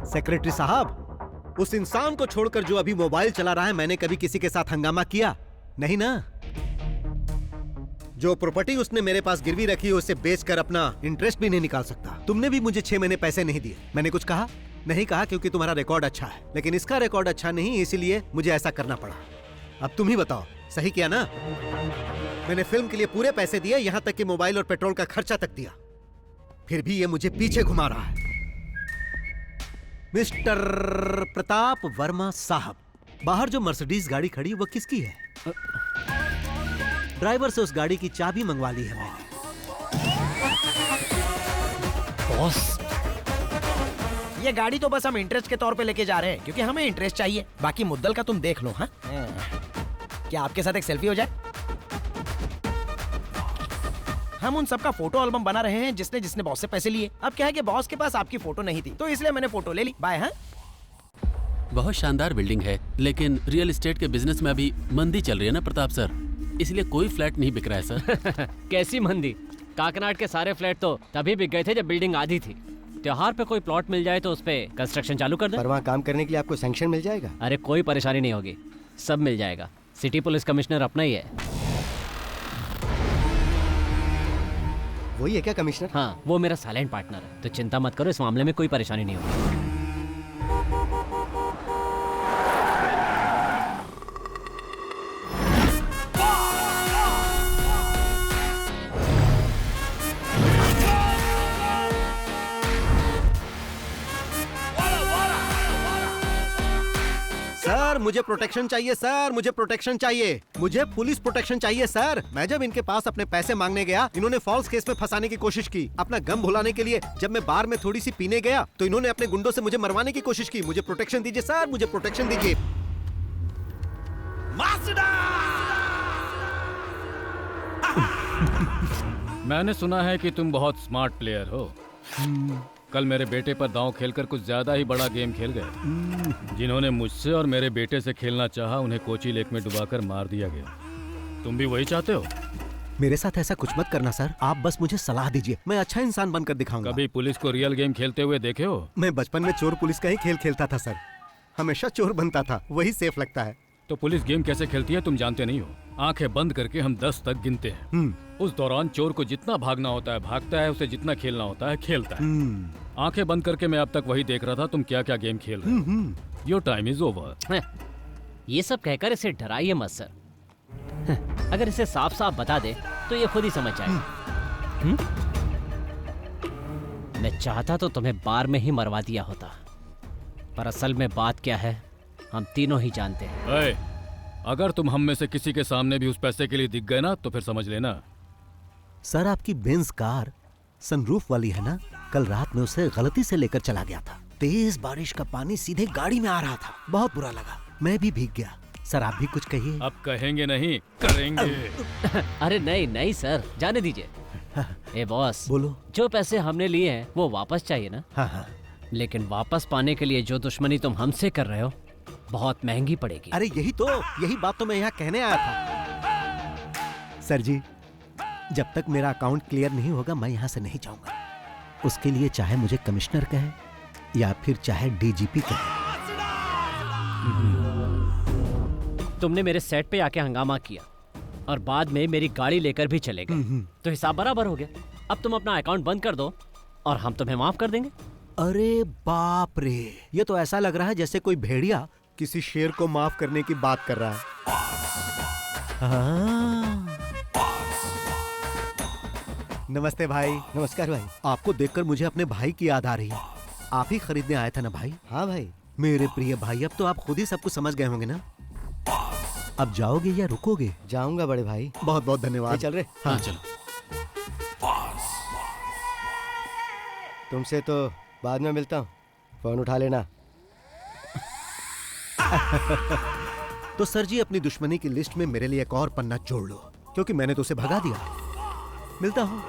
सेक्रेटरी साहब, उस इंसान को छोड़कर जो अभी मोबाइल चला रहा है, मैंने कभी किसी के साथ हंगामा किया नहीं ना। जो प्रॉपर्टी उसने मेरे पास गिरवी रखी है उसे बेचकर अपना इंटरेस्ट भी नहीं निकाल सकता। तुमने भी मुझे 6 महीने पैसे नहीं दिए। मैंने कुछ कहा? नहीं कहा, क्योंकि तुम्हारा रिकॉर्ड अच्छा है। लेकिन इसका रिकॉर्ड अच्छा नहीं, इसीलिए मुझे ऐसा करना पड़ा। अब तुम ही बताओ, सही किया ना? मैंने फिल्म के लिए पूरे पैसे दिए, यहाँ तक कि मोबाइल और पेट्रोल का खर्चा तक दिया, फिर भी ये मुझे पीछे घुमा रहा है। मिस्टर प्रताप वर्मा साहब, बाहर जो मर्सिडीज गाड़ी खड़ी वो किसकी है? ड्राइवर से उस गाड़ी की चाबी मंगवा ली है मैंने। बॉस, ये गाड़ी तो बस हम इंटरेस्ट के तौर पे लेके जा रहे हैं क्योंकि हमें इंटरेस्ट चाहिए। बाकी मुद्दल का तुम देख लो। हाँ, क्या आपके साथ एक सेल्फी हो जाए? हम उन सबका फोटो एल्बम बना रहे हैं जिसने जिसने बॉस से पैसे लिए। अब क्या है कि बॉस के पास आपकी फोटो नहीं थी तो इसलिए मैंने फोटो ले ली। बाय। हाँ, बहुत शानदार बिल्डिंग है, लेकिन रियल एस्टेट के बिजनेस में अभी मंदी चल रही है ना प्रताप सर, इसलिए कोई फ्लैट नहीं बिक रहा है सर। कैसी मंदी? काकनाड के सारे फ्लैट तो तभी बिक गए थे जब बिल्डिंग आधी थी। त्योहार पे कोई प्लॉट मिल जाए तो उस पे कंस्ट्रक्शन चालू कर दे। पर वहाँ काम करने के लिए आपको सैंक्शन मिल जाएगा? अरे कोई परेशानी नहीं होगी, सब मिल जाएगा। सिटी पुलिस कमिश्नर अपना ही है। वही है क्या कमिश्नर? हाँ, वो मेरा साइलेंट पार्टनर है, तो चिंता मत करो, इस मामले में कोई परेशानी नहीं होगी। सर मुझे प्रोटेक्शन चाहिए, सर मुझे प्रोटेक्शन चाहिए, मुझे पुलिस प्रोटेक्शन चाहिए सर। मैं जब इनके पास अपने पैसे मांगने गया, इन्होंने फॉल्स केस में फंसाने की कोशिश की। अपना गम भुलाने के लिए जब मैं बार में थोड़ी सी पीने गया तो इन्होंने अपने गुंडों से मुझे मरवाने की कोशिश की। मुझे प्रोटेक्शन दीजिए सर, मुझे प्रोटेक्शन दीजिए। मैंने सुना है कि तुम बहुत स्मार्ट प्लेयर हो। कल मेरे बेटे पर दांव खेलकर कुछ ज्यादा ही बड़ा गेम खेल गए। जिन्होंने मुझसे और मेरे बेटे से खेलना चाहा, उन्हें कोची लेक में डुबाकर मार दिया गया। तुम भी वही चाहते हो? मेरे साथ ऐसा कुछ मत करना सर, आप बस मुझे सलाह दीजिए, मैं अच्छा इंसान बनकर दिखाऊंगा। कभी पुलिस को रियल गेम खेलते हुए देखे हो? मैं बचपन में चोर पुलिस का ही खेल खेलता था सर, हमेशा चोर बनता था, वही सेफ लगता है। तो पुलिस गेम कैसे खेलती है तुम जानते नहीं हो। आंखें बंद करके हम 10 तक गिनते हैं। उस दौरान चोर को जितना भागना होता है भागता है, उसे जितना खेलना होता है खेलता है। आंखें बंद करके मैं अब तक वही देख रहा था तुम क्या क्या गेम खेल रहे हो। Your time is over. ये सब कहकर इसे डराइए मत सर, अगर इसे साफ साफ बता दे तो ये खुद ही समझ जाएगा। मैं चाहता तो तुम्हें बार में ही मरवा दिया होता, पर असल में बात क्या है हम तीनों ही जानते हैं। अगर तुम हम में से किसी के सामने भी उस पैसे के लिए दिख गए ना तो फिर समझ लेना। सर आपकी बेंज कार सनरूफ वाली है ना, कल रात में उसे गलती से लेकर चला गया था। तेज बारिश का पानी सीधे गाड़ी में आ रहा था, बहुत बुरा लगा, मैं भी भीग गया। सर आप भी कुछ कहिए। अब कहेंगे नहीं करेंगे। अरे नहीं नहीं सर, जाने दीजिए। ए बॉस, बोलो। जो पैसे हमने लिए हैं वो वापस चाहिए ना? हाँ हाँ। लेकिन वापस पाने के लिए जो दुश्मनी तुम हमसे कर रहे हो बहुत महंगी पड़ेगी। अरे यही बात तो मैं यहाँ कहने आया था। सर जी, जब तक मेरा अकाउंट क्लियर नहीं होगा मैं यहाँ से नहीं जाऊंगा। उसके लिए चाहे मुझे कमिश्नर कहे या फिर चाहे डीजीपी कहे। तुमने मेरे सेट पे आके हंगामा किया और बाद में मेरी गाड़ी लेकर भी चले गए, तो हिसाब बराबर हो गया। अब तुम अपना अकाउंट बंद कर दो और हम तुम्हें माफ कर देंगे। अरे बाप रे, ये तो ऐसा लग रहा है जैसे कोई भेड़िया किसी शेर को माफ करने की बात कर रहा है। नमस्ते भाई। नमस्कार भाई। आपको देखकर मुझे अपने भाई की याद आ रही है। आप ही खरीदने आया था ना भाई? हाँ भाई। मेरे प्रिय भाई, अब तो आप खुद ही सब कुछ समझ गए होंगे ना। अब जाओगे या रुकोगे? जाऊंगा बड़े भाई। बहुत बहुत धन्यवाद। चल रहे? हाँ चलो। तुमसे तो बाद में मिलता हूँ, फोन उठा लेना। तो सर जी अपनी दुश्मनी की लिस्ट में मेरे लिए एक और पन्ना जोड़ लो, क्योंकि मैंने तो उसे भगा दिया। मिलता हूँ।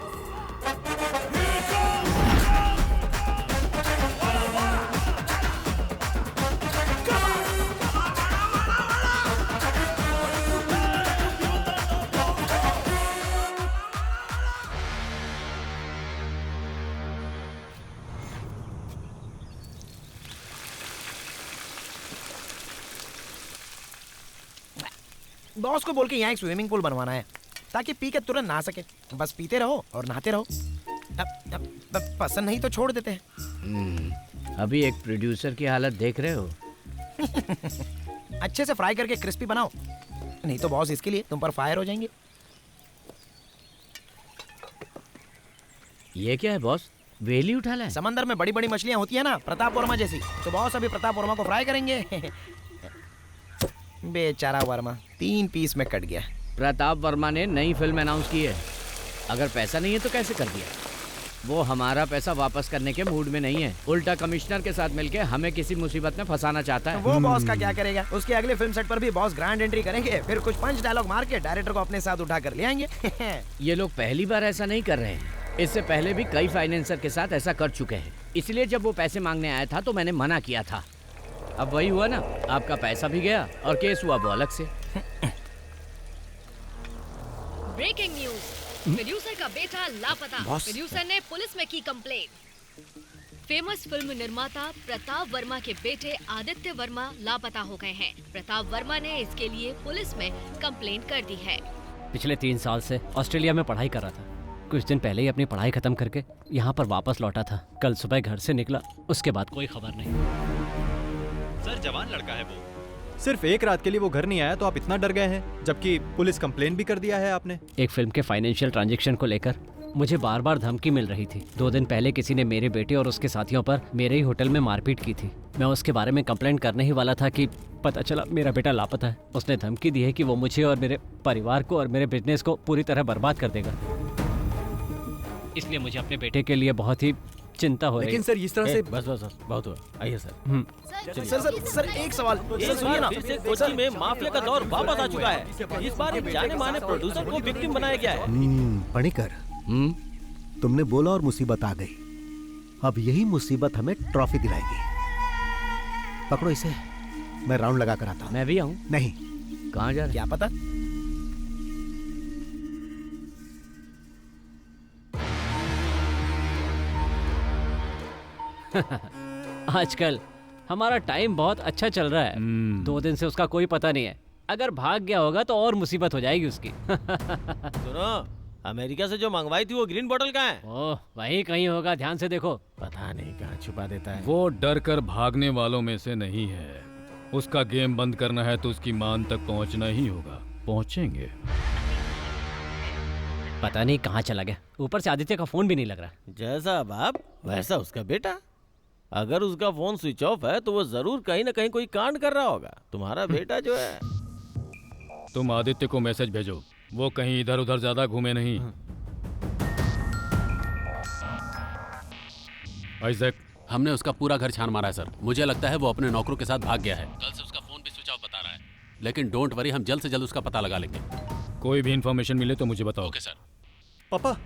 बॉस को बोल के यहाँ एक स्विमिंग पूल बनवाना है ताकि पी के तुरंत नहा सके। बस पीते रहो और नहाते रहो। अब पसंद नहीं तो छोड़ देते हैं। अभी एक प्रोड्यूसर की हालत देख रहे हो। अच्छे से फ्राई करके क्रिस्पी बनाओ, नहीं तो बॉस इसके लिए तुम पर फायर हो जाएंगे। ये क्या है बॉस, वेली उठा लाए? समंदर में बड़ी बड़ी मछलियां होती है ना, प्रताप वर्मा जैसी, तो बॉस अभी प्रताप वर्मा को फ्राई करेंगे। बेचारा वर्मा 3 पीस में कट गया। प्रताप वर्मा ने नई फिल्म अनाउंस की है, अगर पैसा नहीं है तो कैसे कर दिया? वो हमारा पैसा वापस करने के मूड में नहीं है, उल्टा कमिश्नर के साथ मिलके हमें किसी मुसीबत में फंसाना चाहता है। वो बॉस का क्या करेगा, उसके अगले फिल्म सेट पर भी बॉस ग्रैंड एंट्री करेंगे, फिर कुछ पंच डायलॉग मार के डायरेक्टर को अपने साथ उठा कर ले आएंगे। ये लोग पहली बार ऐसा नहीं कर रहे हैं, इससे पहले भी कई फाइनेंसर के साथ ऐसा कर चुके हैं। इसलिए जब वो पैसे मांगने आया था तो मैंने मना किया था। अब वही हुआ ना, आपका पैसा भी गया और केस हुआ वो अलग से। ब्रेकिंग न्यूज, प्रोड्यूसर का बेटा लापता, प्रोड्यूसर ने पुलिस में की कंप्लेंट। फेमस फिल्म निर्माता प्रताप वर्मा के बेटे आदित्य वर्मा लापता हो गए हैं। प्रताप वर्मा ने इसके लिए पुलिस में कंप्लेंट कर दी है। पिछले 3 साल से ऑस्ट्रेलिया में पढ़ाई कर रहा था, कुछ दिन पहले ही अपनी पढ़ाई खत्म करके यहाँ पर वापस लौटा था। कल सुबह घर से निकला, उसके बाद कोई खबर नहीं। सर जवान लड़का है वो, सिर्फ एक रात के लिए वो घर नहीं आया तो आप इतना डर गए हैं, जबकि पुलिस कंप्लेन भी कर दिया है आपने। एक फिल्म के फाइनेंशियल ट्रांजैक्शन को लेकर मुझे बार बार धमकी मिल रही थी। 2 दिन पहले किसी ने मेरे बेटे और उसके साथियों पर मेरे ही होटल में मारपीट की थी। मैं उसके बारे में कंप्लेंट करने ही वाला था कि पता चला मेरा बेटा लापता है। उसने धमकी दी है कि वो मुझे और मेरे परिवार को और मेरे बिजनेस को पूरी तरह बर्बाद कर देगा। इसलिए मुझे अपने बेटे के लिए बहुत ही चिंता हो रही है। लेकिन सर इस तरह से बस बस बस बहुत हुआ, आइए सर। सर एक सवाल, सुनिए ना, फिर से कोच्चि में माफिया का दौर वापस आ चुका है। इस बार एक जाने माने प्रोड्यूसर को विक्टिम बनाया गया है। पणिकर, तुमने बोला और मुसीबत आ गई। अब यही मुसीबत हमें ट्रॉफी दिलाएगी। पकड़ो इसे, मैं राउंड लगा कर आता हूँ। मैं भी आऊँ? नहीं। कहाँ जा रहे? क्या पता। आजकल हमारा टाइम बहुत अच्छा चल रहा है। 2 दिन से उसका कोई पता नहीं है। अगर भाग गया होगा तो और मुसीबत हो जाएगी उसकी। सुनो, अमेरिका से जो मंगवाई थी वो ग्रीन बोतल कहाँ है? ओह, वहीं कहीं होगा, ध्यान से देखो। पता नहीं कहाँ छुपा देता है। वो डर कर भागने वालों में से नहीं है। उसका गेम बंद करना है तो उसकी मान तक पहुंचना ही होगा। पहुंचेंगे। पता नहीं कहाँ चला गया। ऊपर से आदित्य का फोन भी नहीं लग रहा। जैसा बाप वैसा उसका बेटा। अगर उसका फोन स्विच ऑफ है तो वो जरूर कहीं ना कहीं कोई कांड कर रहा होगा। तुम्हारा बेटा जो है। तुम आदित्य को मैसेज भेजो, वो कहीं इधर उधर ज्यादा घूमे नहीं। आइजैक, हमने उसका पूरा घर छान मारा है सर। मुझे लगता है वो अपने नौकरों के साथ भाग गया है। कल से उसका फोन भी स्विच ऑफ बता रहा है। लेकिन डोंट वरी, हम जल्द से जल्द उसका पता लगा लेंगे। कोई भी इंफॉर्मेशन मिले तो मुझे बताओ। Okay sir. पापा,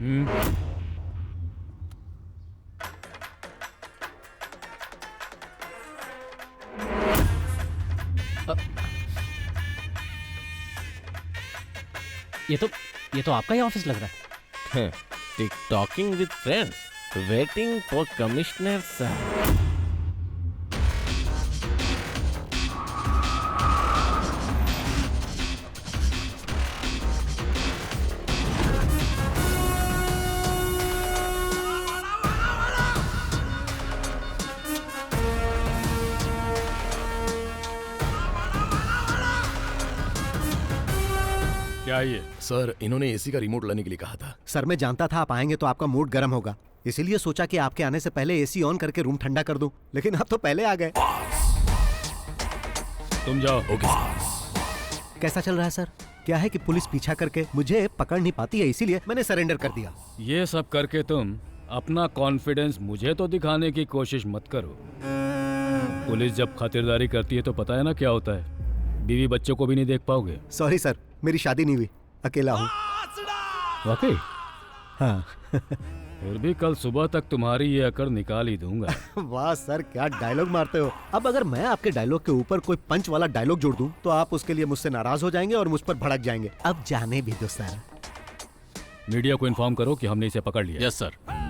ये तो आपका ही ऑफिस लग रहा है। Talking with friends, waiting for commissioner sir. क्या ये? सर इन्होंने एसी का रिमोट लाने के लिए कहा था। सर मैं जानता था आप आएंगे तो आपका मूड गर्म होगा, इसीलिए सोचा कि आपके आने से पहले एसी ऑन करके रूम ठंडा कर दूं, लेकिन आप तो पहले आ गए। तुम जाओ। ओके। कैसा चल रहा है सर? क्या है कि पुलिस पीछा करके मुझे पकड़ नहीं पाती है, इसीलिए मैंने सरेंडर कर दिया। ये सब करके तुम अपना कॉन्फिडेंस मुझे तो दिखाने की कोशिश मत करो। पुलिस जब खातिरदारी करती है तो पता है ना क्या होता है, बीवी बच्चों को भी नहीं देख पाओगे। सॉरी सर, मेरी शादी नहीं हुई, अकेला हूँ। वाकई? हाँ। फिर भी कल सुबह तक तुम्हारी ये अकड़ निकाल ही दूंगा। वाह सर, क्या डायलॉग मारते हो। अब अगर मैं आपके डायलॉग के ऊपर कोई पंच वाला डायलॉग जोड़ दूं तो आप उसके लिए मुझसे नाराज हो जाएंगे और मुझ पर भड़क जाएंगे। अब जाने भी दो सर। मीडिया को इन्फॉर्म करो कि हमने इसे पकड़ लिया। Yes sir.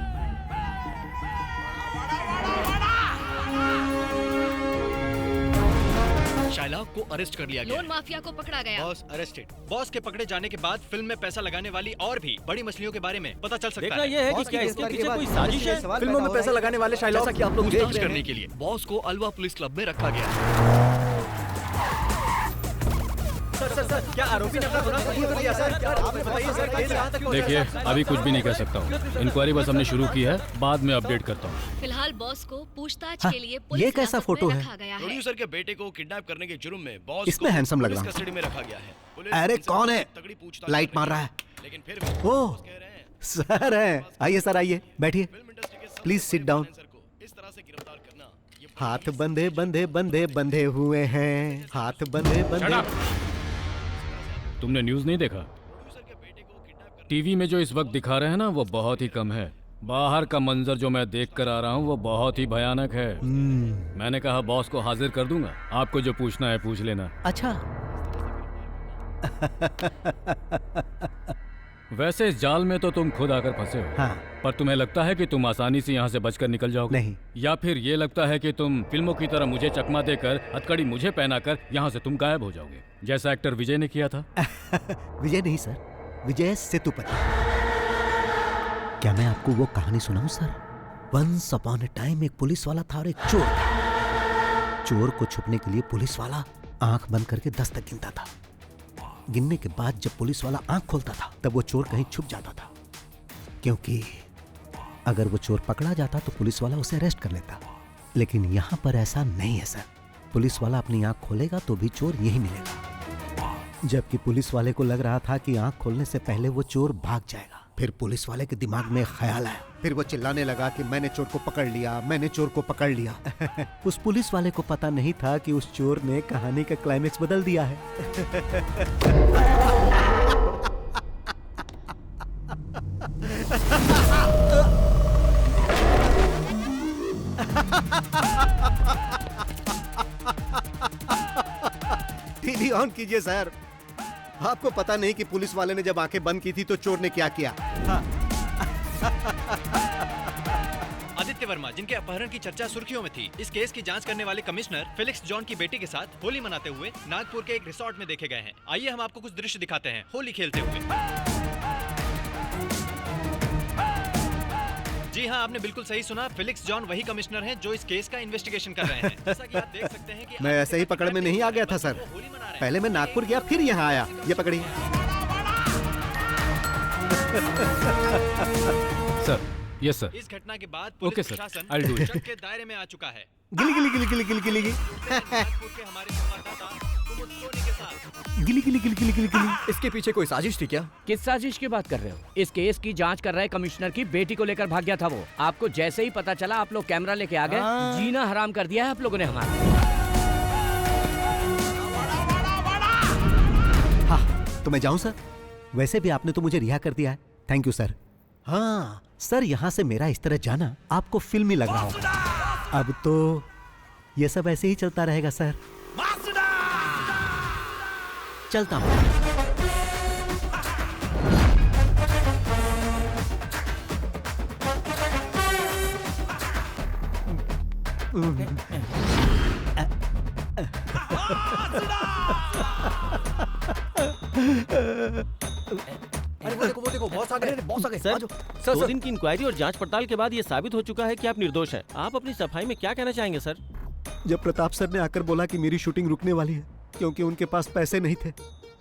शाइलाक को अरेस्ट कर लिया गया। लोन माफिया को पकड़ा गया। Boss arrested. बॉस के पकड़े जाने के बाद फिल्म में पैसा लगाने वाली और भी बड़ी मछलियों के बारे में पता चल सकता देखना है। ये है कि क्या इसके पीछे कोई साजिश है। फिल्मों में पैसा लगाने वाले शाइलाक जैसा कि आप लोग जांच करने के लिए बॉस को अलवा पुलिस क्लब में रखा गया। सर सर, क्या आरोपी ने अपना गुनाह कबूल कर लिया सर? आपने बताइए सर, केस कहाँ तक पहुंचा? देखिए, अभी कुछ भी नहीं कह सकता हूँ। इंक्वायरी बस हमने शुरू की है, बाद में अपडेट करता हूँ। फिलहाल बॉस को पूछताछ हाँ, के लिए ये पुलिस कैसा हिरासत फोटो में है? रखा गया है। प्रोड्यूसर के बेटे को किडनैप करने के जुर्म में बॉस इसमें हैंडसम लग रहा पुलिस कस्टडी में रखा गया है। पुलिस अरे इनसे कौन है? तगड़ी पूछताछ लाइट कर मार रही रहा है। लेकिन फिर भी ओह बॉस कह रहे हैं सर है, आइए सर आइए, बैठिए, फिल्म इंडस्ट्री के सबसे प्लीज सिट बड़े डाउन। फाइनेंसर को इस तरह से गिरफ्तार करना ये हाथ बंधे बंधे बंधे बंधे हुए हैं, हाथ बंधे Shut बंधे। up! तुमने न्यूज़ नहीं देखा? टीवी में जो इस वक्त दिखा रहे हैं ना, वो बहुत ही कम है। बाहर का मंजर जो मैं देख कर आ रहा हूँ वो बहुत ही भयानक है। मैंने कहा बॉस को हाजिर कर दूंगा, आपको जो पूछना है पूछ लेना। अच्छा वैसे इस जाल में तो तुम खुद आकर फंसे हो। हाँ। पर तुम्हें लगता है कि तुम आसानी से यहाँ से बचकर निकल जाओगे? नहीं। या फिर ये लगता है कि तुम फिल्मों की तरह मुझे चकमा देकर, हथकड़ी मुझे पहनाकर यहाँ से तुम गायब हो जाओगे, जैसा एक्टर विजय ने किया था? विजय नहीं सर, विजय सेतुपति। क्या मैं आपको वो कहानी सुनाऊं sir? Once upon a time एक पुलिस वाला था और एक चोर था। चोर को छुपने के लिए पुलिस वाला आंख बंद करके 10 तक गिनता था। गिनने के बाद जब पुलिस वाला आंख खोलता था तब वो चोर कहीं छुप जाता था, क्योंकि अगर वो चोर पकड़ा जाता तो पुलिस वाला उसे अरेस्ट कर लेता। लेकिन यहां पर ऐसा नहीं है सर। पुलिस वाला अपनी आंख खोलेगा तो भी चोर यही मिलेगा। जबकि पुलिस वाले को लग रहा था कि आंख खोलने से पहले वो चोर भाग जाएगा। फिर पुलिस वाले के दिमाग में ख्याल आया, फिर वो चिल्लाने लगा कि मैंने चोर को पकड़ लिया, मैंने चोर को पकड़ लिया। उस पुलिस वाले को पता नहीं था कि उस चोर ने कहानी का क्लाइमेक्स बदल दिया है। टीवी ऑन कीजिए सर। आपको पता नहीं कि पुलिस वाले ने जब आंखें बंद की थी तो चोर ने क्या किया। हाँ। आदित्य वर्मा, जिनके अपहरण की चर्चा सुर्खियों में थी, इस केस की जांच करने वाले कमिश्नर फेलिक्स जॉन की बेटी के साथ होली मनाते हुए नागपुर के एक रिसोर्ट में देखे गए हैं। आइए हम आपको कुछ दृश्य दिखाते हैं होली खेलते हुए। जी हाँ, आपने बिल्कुल सही सुना। फेलिक्स जॉन वही कमिश्नर हैं जो इस केस का इन्वेस्टिगेशन कर रहे हैं। जैसा कि आप देख सकते हैं कि मैं ऐसे ही पकड़ में नहीं आ गया था सर। पहले मैं नागपुर गया फिर यहाँ आया। ये पकड़िए। Sir, yes sir. इस घटना के बाद ओके पुलिस सर, प्रशासन I'll do it. शक के दायरे में आ चुका है। गिली गिली गिली गिली गिली गिली गिली नागपुर के हमारे संवाददाता कुमुद सोनी के साथ। गिली गिली गिली गिली गिली गिली। इसके पीछे कोई साजिश थी क्या? किस साजिश की बात कर रहे हो? इस केस की जांच कर रहे कमिश्नर की बेटी को लेकर भाग गया था वो। आपको जैसे ही पता चला आप लोग कैमरा लेके आ गए। जीना हराम कर दिया है आप लोगों ने हमारा। हाँ, तो मैं जाऊं सर? वैसे भी आपने तो मुझे रिहा कर दिया है। Thank you sir. हाँ सर, यहाँ से मेरा इस तरह जाना आपको फिल्मी लग रहा होगा। अब तो ये सब ऐसे ही चलता रहेगा सर। चलता हूँ। अरे वो देखो बॉस आ गए। बॉस आ गए। सर, सर, 2 दिन की इंक्वायरी और जांच पड़ताल के बाद ये साबित हो चुका है कि आप निर्दोष हैं। आप अपनी सफाई में क्या कहना चाहेंगे सर? जब प्रताप सर ने आकर बोला कि मेरी शूटिंग रुकने वाली है क्योंकि उनके पास पैसे नहीं थे,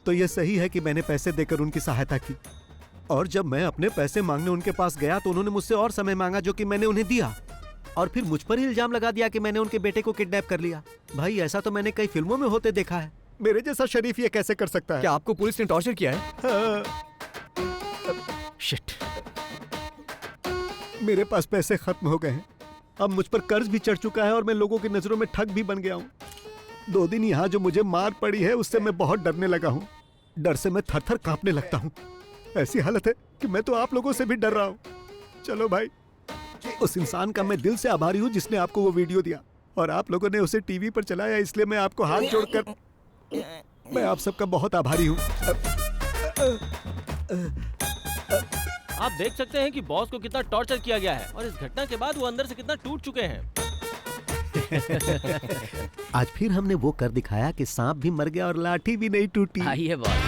तो यह सही है कि मैंने पैसे देकर उनकी सहायता की। और जब मैं अपने पैसे मांगने उनके पास गया तो उन्होंने मुझसे और समय मांगा, जो कि मैंने उन्हें दिया। और फिर मुझ पर ही इल्जाम लगा दिया कि मैंने उनके बेटे को किडनैप कर लिया। भाई, ऐसा तो मैंने कई फिल्मों में होते देखा है। मेरे जैसा शरीफ ये कैसे कर सकता है? क्या आपको पुलिस ने टॉर्चर किया है? हाँ। शिट। मेरे पास पैसे खत्म हो गए हैं। अब मुझ पर कर्ज भी चढ़ चुका है और मैं लोगों की नजरों में ठग भी बन गया हूँ। 2 दिन यहाँ जो मुझे मार पड़ी है उससे मैं बहुत डरने लगा हूँ। डर से मैं थर थर कांपने लगता हूँ। ऐसी हालत है कि मैं तो आप लोगों से भी डर रहा हूँ। चलो भाई, उस इंसान का मैं दिल से आभारी हूँ जिसने आपको वो वीडियो दिया और आप लोगों ने उसे टीवी पर चलाया, इसलिए मैं आपको हाथ जोड़कर मैं आप सबका बहुत आभारी हूँ। आप देख सकते हैं कि बॉस को कितना टॉर्चर किया गया है और इस घटना के बाद वो अंदर से कितना टूट चुके हैं। आज फिर हमने वो कर दिखाया कि सांप भी मर गया और लाठी भी नहीं टूटी। आइए बॉस।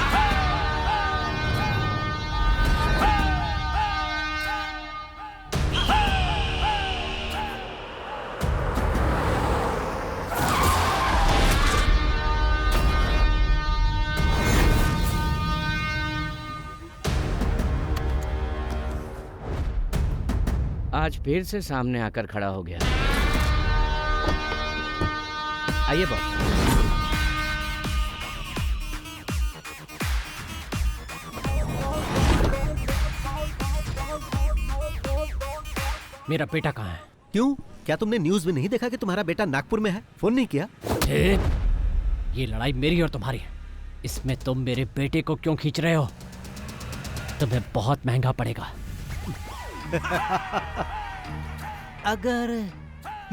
आज फिर से सामने आकर खड़ा हो गया। आइए बॉस। मेरा बेटा कहाँ है? क्यों, क्या तुमने न्यूज में नहीं देखा कि तुम्हारा बेटा नागपुर में है? फोन नहीं किया? ये लड़ाई मेरी और तुम्हारी है। इसमें तुम मेरे बेटे को क्यों खींच रहे हो? तुम्हें बहुत महंगा पड़ेगा। अगर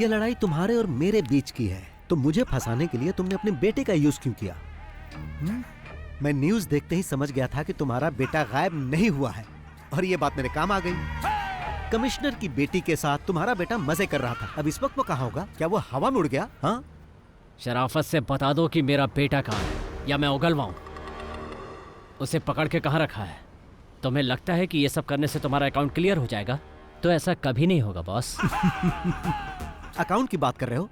ये लड़ाई तुम्हारे और मेरे बीच की है तो मुझे फंसाने के लिए तुमने अपने बेटे का यूज क्यों किया? मैं न्यूज देखते ही समझ गया था कि तुम्हारा बेटा गायब नहीं हुआ है और ये बात मेरे काम आ गई। कमिश्नर की बेटी के साथ तुम्हारा बेटा मजे कर रहा था। अब इस वक्त वो कहाँ होगा? क्या वो हवा में उड़ गया? हाँ, शराफत से बता दो कि मेरा बेटा कहाँ है या मैं उगलवाऊं। उसे पकड़ के कहाँ रखा है? तुम्हें लगता है कि ये सब करने से तुम्हारा अकाउंट क्लियर हो जाएगा? तो ऐसा कभी नहीं होगा बॉस। अकाउंट की बात कर रहे हो?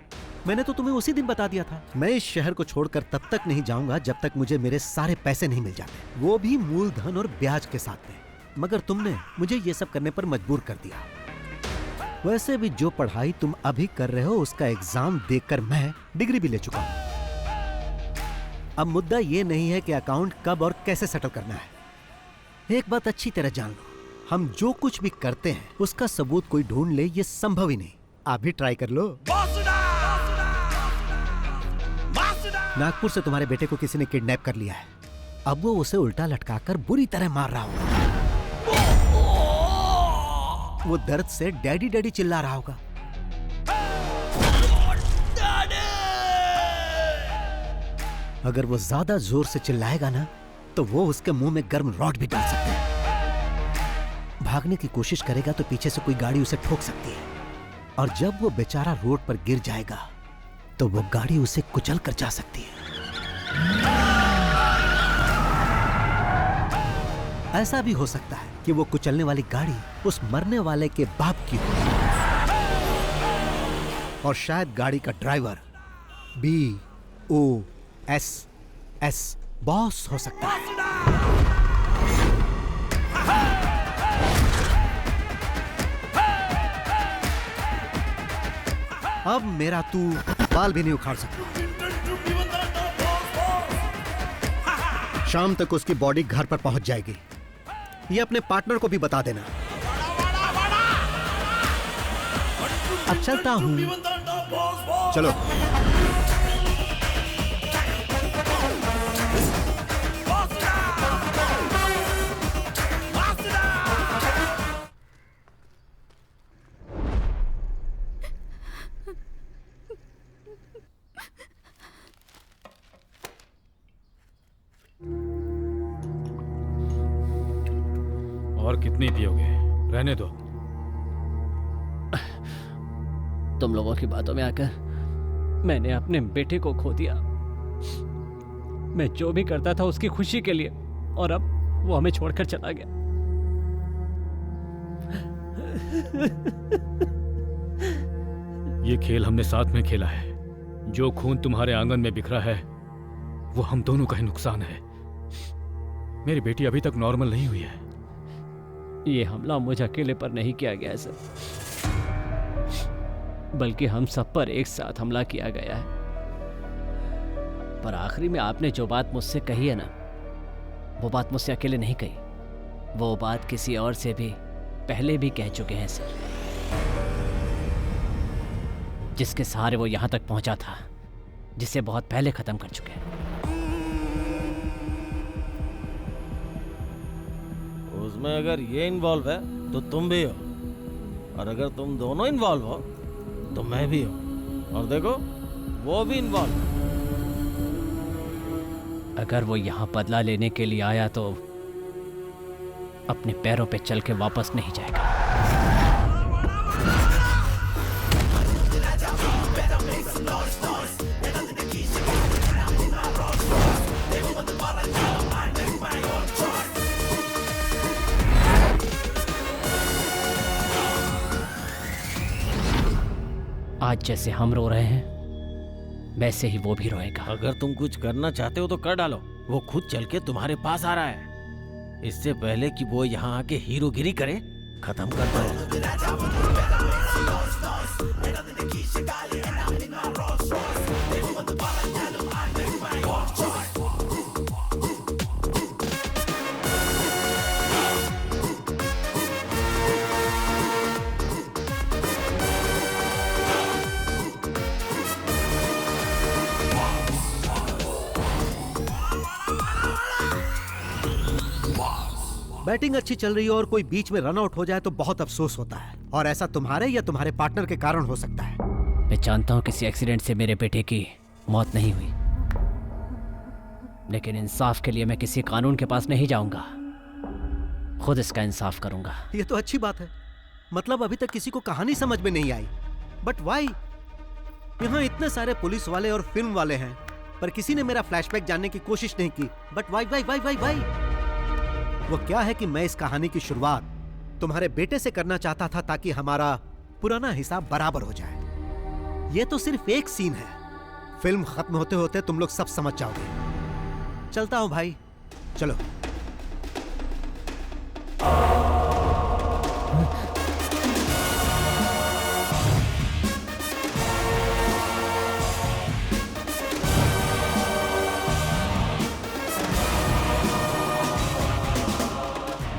मैंने तो तुम्हें उसी दिन बता दिया था। मैं इस शहर को छोड़कर तब तक नहीं जाऊंगा जब तक मुझे मेरे सारे पैसे नहीं मिल जाते, वो भी मूलधन और ब्याज के साथ में। मगर तुमने मुझे ये सब करने पर मजबूर कर दिया। वैसे भी जो पढ़ाई तुम अभी कर रहे हो उसका एग्जाम देकर मैं डिग्री भी ले चुका हूं। अब मुद्दा ये नहीं है कि अकाउंट कब और कैसे सेटल करना है। एक बात अच्छी तरह जान लो, हम जो कुछ भी करते हैं उसका सबूत कोई ढूंढ ले ये संभव ही नहीं। आप भी ट्राई कर लो। नागपुर से तुम्हारे बेटे को किसी ने किडनैप कर लिया है। अब वो उसे उल्टा लटकाकर बुरी तरह मार रहा होगा। वो दर्द से डैडी डैडी चिल्ला रहा होगा। अगर वो ज्यादा जोर से चिल्लाएगा ना तो वो उसके मुंह में गर्म रॉड भी डाल सकते हैं। भागने की कोशिश करेगा तो पीछे से कोई गाड़ी उसे ठोक सकती है और जब वो बेचारा रोड पर गिर जाएगा तो वो गाड़ी उसे कुचल कर जा सकती है। ऐसा भी हो सकता है कि वो कुचलने वाली गाड़ी उस मरने वाले के बाप की हो और शायद गाड़ी का ड्राइवर BOSS बॉस हो सकता है। अब मेरा तू बाल भी नहीं उखाड़ सकता। शाम तक उसकी बॉडी घर पर पहुंच जाएगी। ये अपने पार्टनर को भी बता देना। अब चलता हूं। चलो। और कितनी पियोगे? रहने दो। तुम लोगों की बातों में आकर मैंने अपने बेटे को खो दिया। मैं जो भी करता था उसकी खुशी के लिए और अब वो हमें छोड़कर चला गया। ये खेल हमने साथ में खेला है। जो खून तुम्हारे आंगन में बिखरा है वो हम दोनों का ही नुकसान है। मेरी बेटी अभी तक नॉर्मल नहीं हुई है। ये हमला मुझे अकेले पर नहीं किया गया है सर, बल्कि हम सब पर एक साथ हमला किया गया है। पर आखिरी में आपने जो बात मुझसे कही है ना, वो बात मुझसे अकेले नहीं कही। वो बात किसी और से भी पहले भी कह चुके हैं सर, जिसके सहारे वो यहां तक पहुंचा था, जिसे बहुत पहले खत्म कर चुके हैं। उसमें अगर ये इन्वॉल्व है तो तुम भी हो, और अगर तुम दोनों इन्वॉल्व हो तो मैं भी हूं, और देखो वो भी इन्वॉल्व है। अगर वो यहाँ बदला लेने के लिए आया तो अपने पैरों पे चल के वापस नहीं जाएगा। आज जैसे हम रो रहे हैं वैसे ही वो भी रोएगा। अगर तुम कुछ करना चाहते हो तो कर डालो। वो खुद चल के तुम्हारे पास आ रहा है। इससे पहले कि वो यहाँ आके हीरोगिरी करे खत्म कर दो। बैटिंग अच्छी चल रही हो और कोई बीच में रन आउट हो जाए तो बहुत अफसोस होता है, और ऐसा तुम्हारे या तुम्हारे पार्टनर के कारण हो सकता है। मैं जानता हूँ किसी एक्सीडेंट से मेरे बेटे की मौत नहीं हुई, लेकिन इंसाफ के लिए मैं किसी कानून के पास नहीं जाऊंगा, खुद इसका इंसाफ करूंगा। ये तो अच्छी बात है। मतलब अभी तक किसी को कहानी समझ में नहीं आई, बट वाई? यहाँ इतने सारे पुलिस वाले और फिल्म वाले हैं, पर किसी ने मेरा फ्लैशबैक जानने की कोशिश नहीं की। But why why why why why? वो क्या है कि मैं इस कहानी की शुरुआत तुम्हारे बेटे से करना चाहता था, ताकि हमारा पुराना हिसाब बराबर हो जाए। ये तो सिर्फ एक सीन है, फिल्म खत्म होते होते तुम लोग सब समझ जाओगे। चलता हूं भाई, चलो।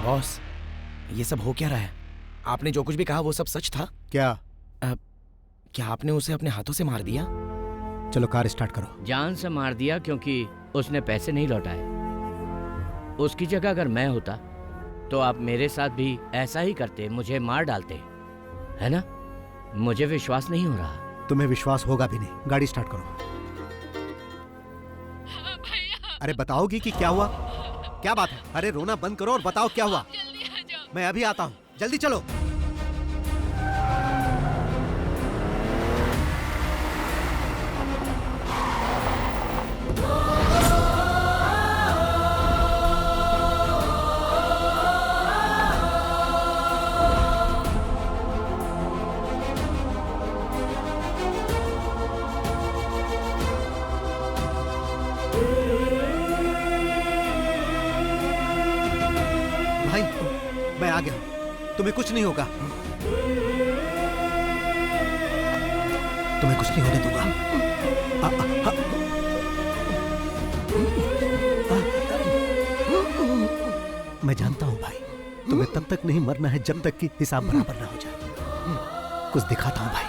बॉस, ये सब हो क्या रहा है? आपने जो कुछ भी कहा वो सब सच था? क्या? क्या आपने उसे अपने हाथों से मार दिया? चलो कार स्टार्ट करो। जान से मार दिया क्योंकि उसने पैसे नहीं लौटाए। उसकी जगह अगर मैं होता तो आप मेरे साथ भी ऐसा ही करते, मुझे मार डालते, है ना? मुझे विश्वास नहीं हो रहा। तुम्हें विश्वास होगा भी नहीं। गाड़ी स्टार्ट करो। अरे बताओगी कि क्या हुआ? क्या बात है? अरे रोना बंद करो और बताओ क्या हुआ। मैं अभी आता हूँ, जल्दी चलो। मैं आ गया हूं, तुम्हें कुछ नहीं होगा। तुम्हें कुछ नहीं होने दूंगा। मैं जानता हूं भाई, तुम्हें तब तक नहीं मरना है जब तक कि हिसाब बराबर ना हो जाए। कुछ दिखाता हूं भाई।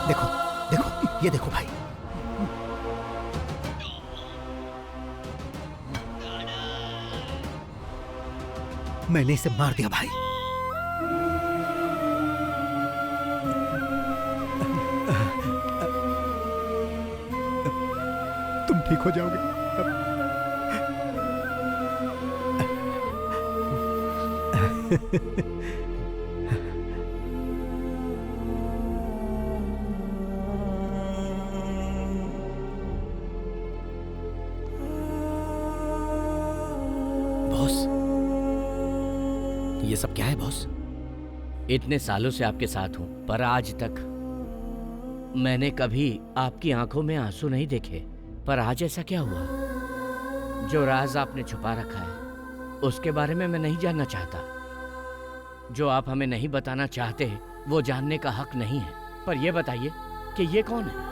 देखो देखो, ये देखो भाई। मैंने इसे मार दिया भाई। तुम ठीक हो जाओगे। बॉस, ये सब क्या है बॉस? इतने सालों से आपके साथ हूं, पर आज तक मैंने कभी आपकी आंखों में आंसू नहीं देखे। पर आज ऐसा क्या हुआ? जो राज आपने छुपा रखा है उसके बारे में मैं नहीं जानना चाहता। जो आप हमें नहीं बताना चाहते वो जानने का हक नहीं है। पर यह बताइए कि ये कौन है?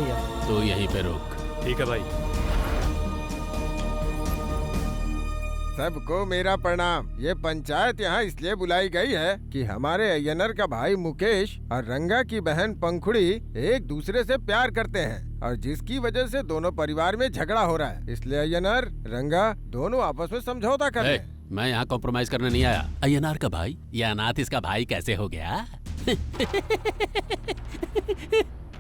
भैया। तो यहीं पे रुक। ठीक है भाई। सबको मेरा प्रणाम। ये पंचायत यहाँ इसलिए बुलाई गई है कि हमारे अय्यनर का भाई मुकेश और रंगा की बहन पंखुड़ी एक दूसरे से प्यार करते हैं और जिसकी वजह से दोनों परिवार में झगड़ा हो रहा है। इसलिए अय्यनर रंगा दोनों आपस में समझौता कर रहे हैं। मैं यहाँ कॉम्प्रोमाइज करने नहीं आया। अय्यनार का भाई या अनाथ इसका भाई कैसे हो गया?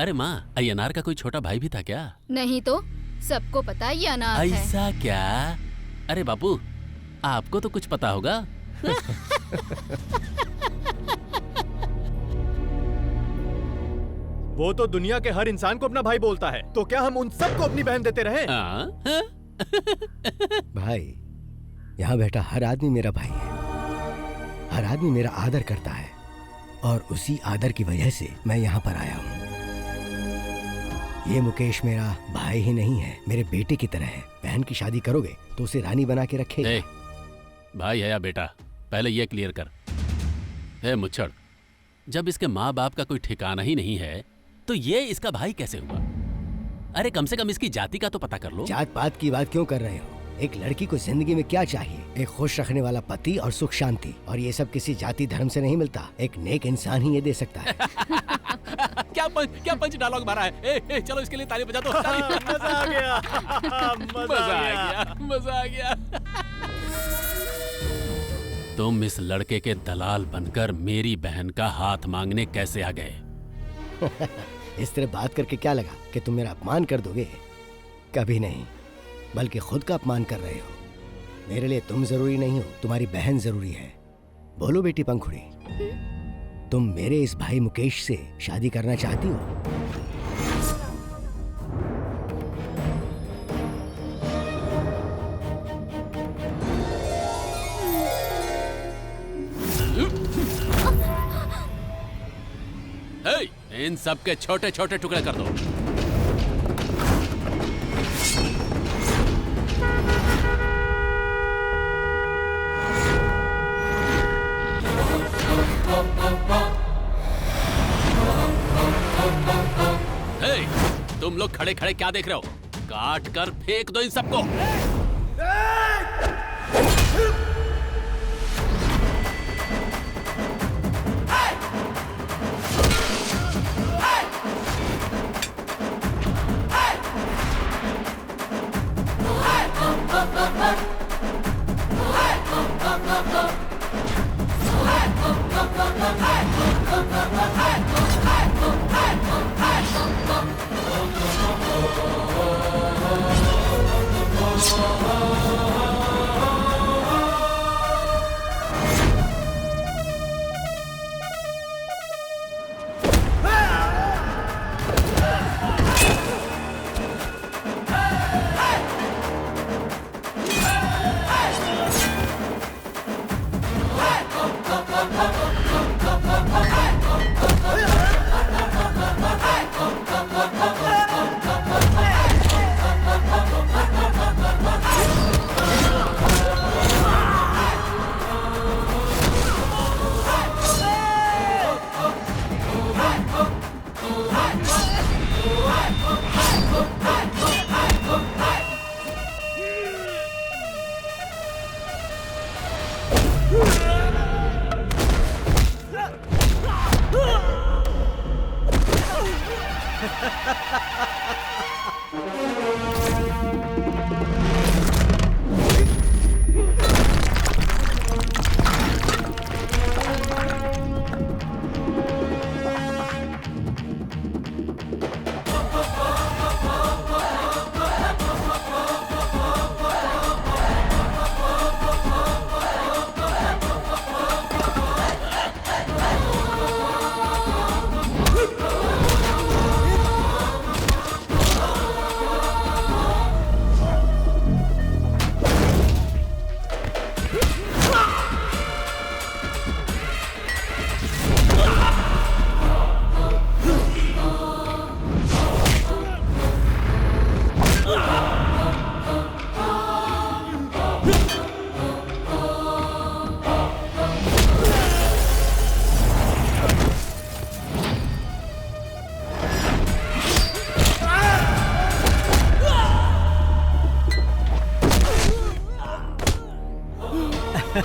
अरे माँ, अय्यनार का कोई छोटा भाई भी था क्या? नहीं तो सबको पता है ये अनाथ है। ऐसा क्या? अरे बापू, आपको तो कुछ पता होगा। वो तो दुनिया के हर इंसान को अपना भाई बोलता है, तो क्या हम उन सबको अपनी बहन देते रहे? भाई, यहाँ बैठा हर आदमी मेरा भाई है। हर आदमी मेरा आदर करता है और उसी आदर की वजह से मैं यहाँ पर आया हूँ। ये मुकेश मेरा भाई ही नहीं है, मेरे बेटे की तरह है। बहन की शादी करोगे तो उसे रानी बना के रखेगा। भाई है या बेटा, पहले ये क्लियर कर। है मुच्छड़, जब इसके माँ बाप का कोई ठिकाना ही नहीं है तो ये इसका भाई कैसे हुआ? अरे कम से कम इसकी जाति का तो पता कर लो। जात पात की बात क्यों कर रहे हो? एक लड़की को जिंदगी में क्या चाहिए? एक खुश रखने वाला पति और सुख शांति, और ये सब किसी जाति धर्म से नहीं मिलता। एक नेक इंसान ही ये दे सकता है। क्या पंच डायलॉग मारा है। चलो इसके लिए ताली बजा दो। मजा आ गया। मजा आ गया। तुम इस लड़के के दलाल बनकर मेरी बहन का हाथ मांगने कैसे आ गए? इस तरह बात करके क्या लगा कि तुम मेरा अपमान कर दोगे? कभी नहीं, बल्कि खुद का अपमान कर रहे हो। मेरे लिए तुम जरूरी नहीं हो, तुम्हारी बहन जरूरी है। बोलो बेटी पंखुड़ी, तुम मेरे इस भाई मुकेश से शादी करना चाहती हो? इन सब के छोटे छोटे टुकड़े कर दो। तुम लोग खड़े खड़े क्या देख रहे हो? काट कर फेंक दो इन सबको।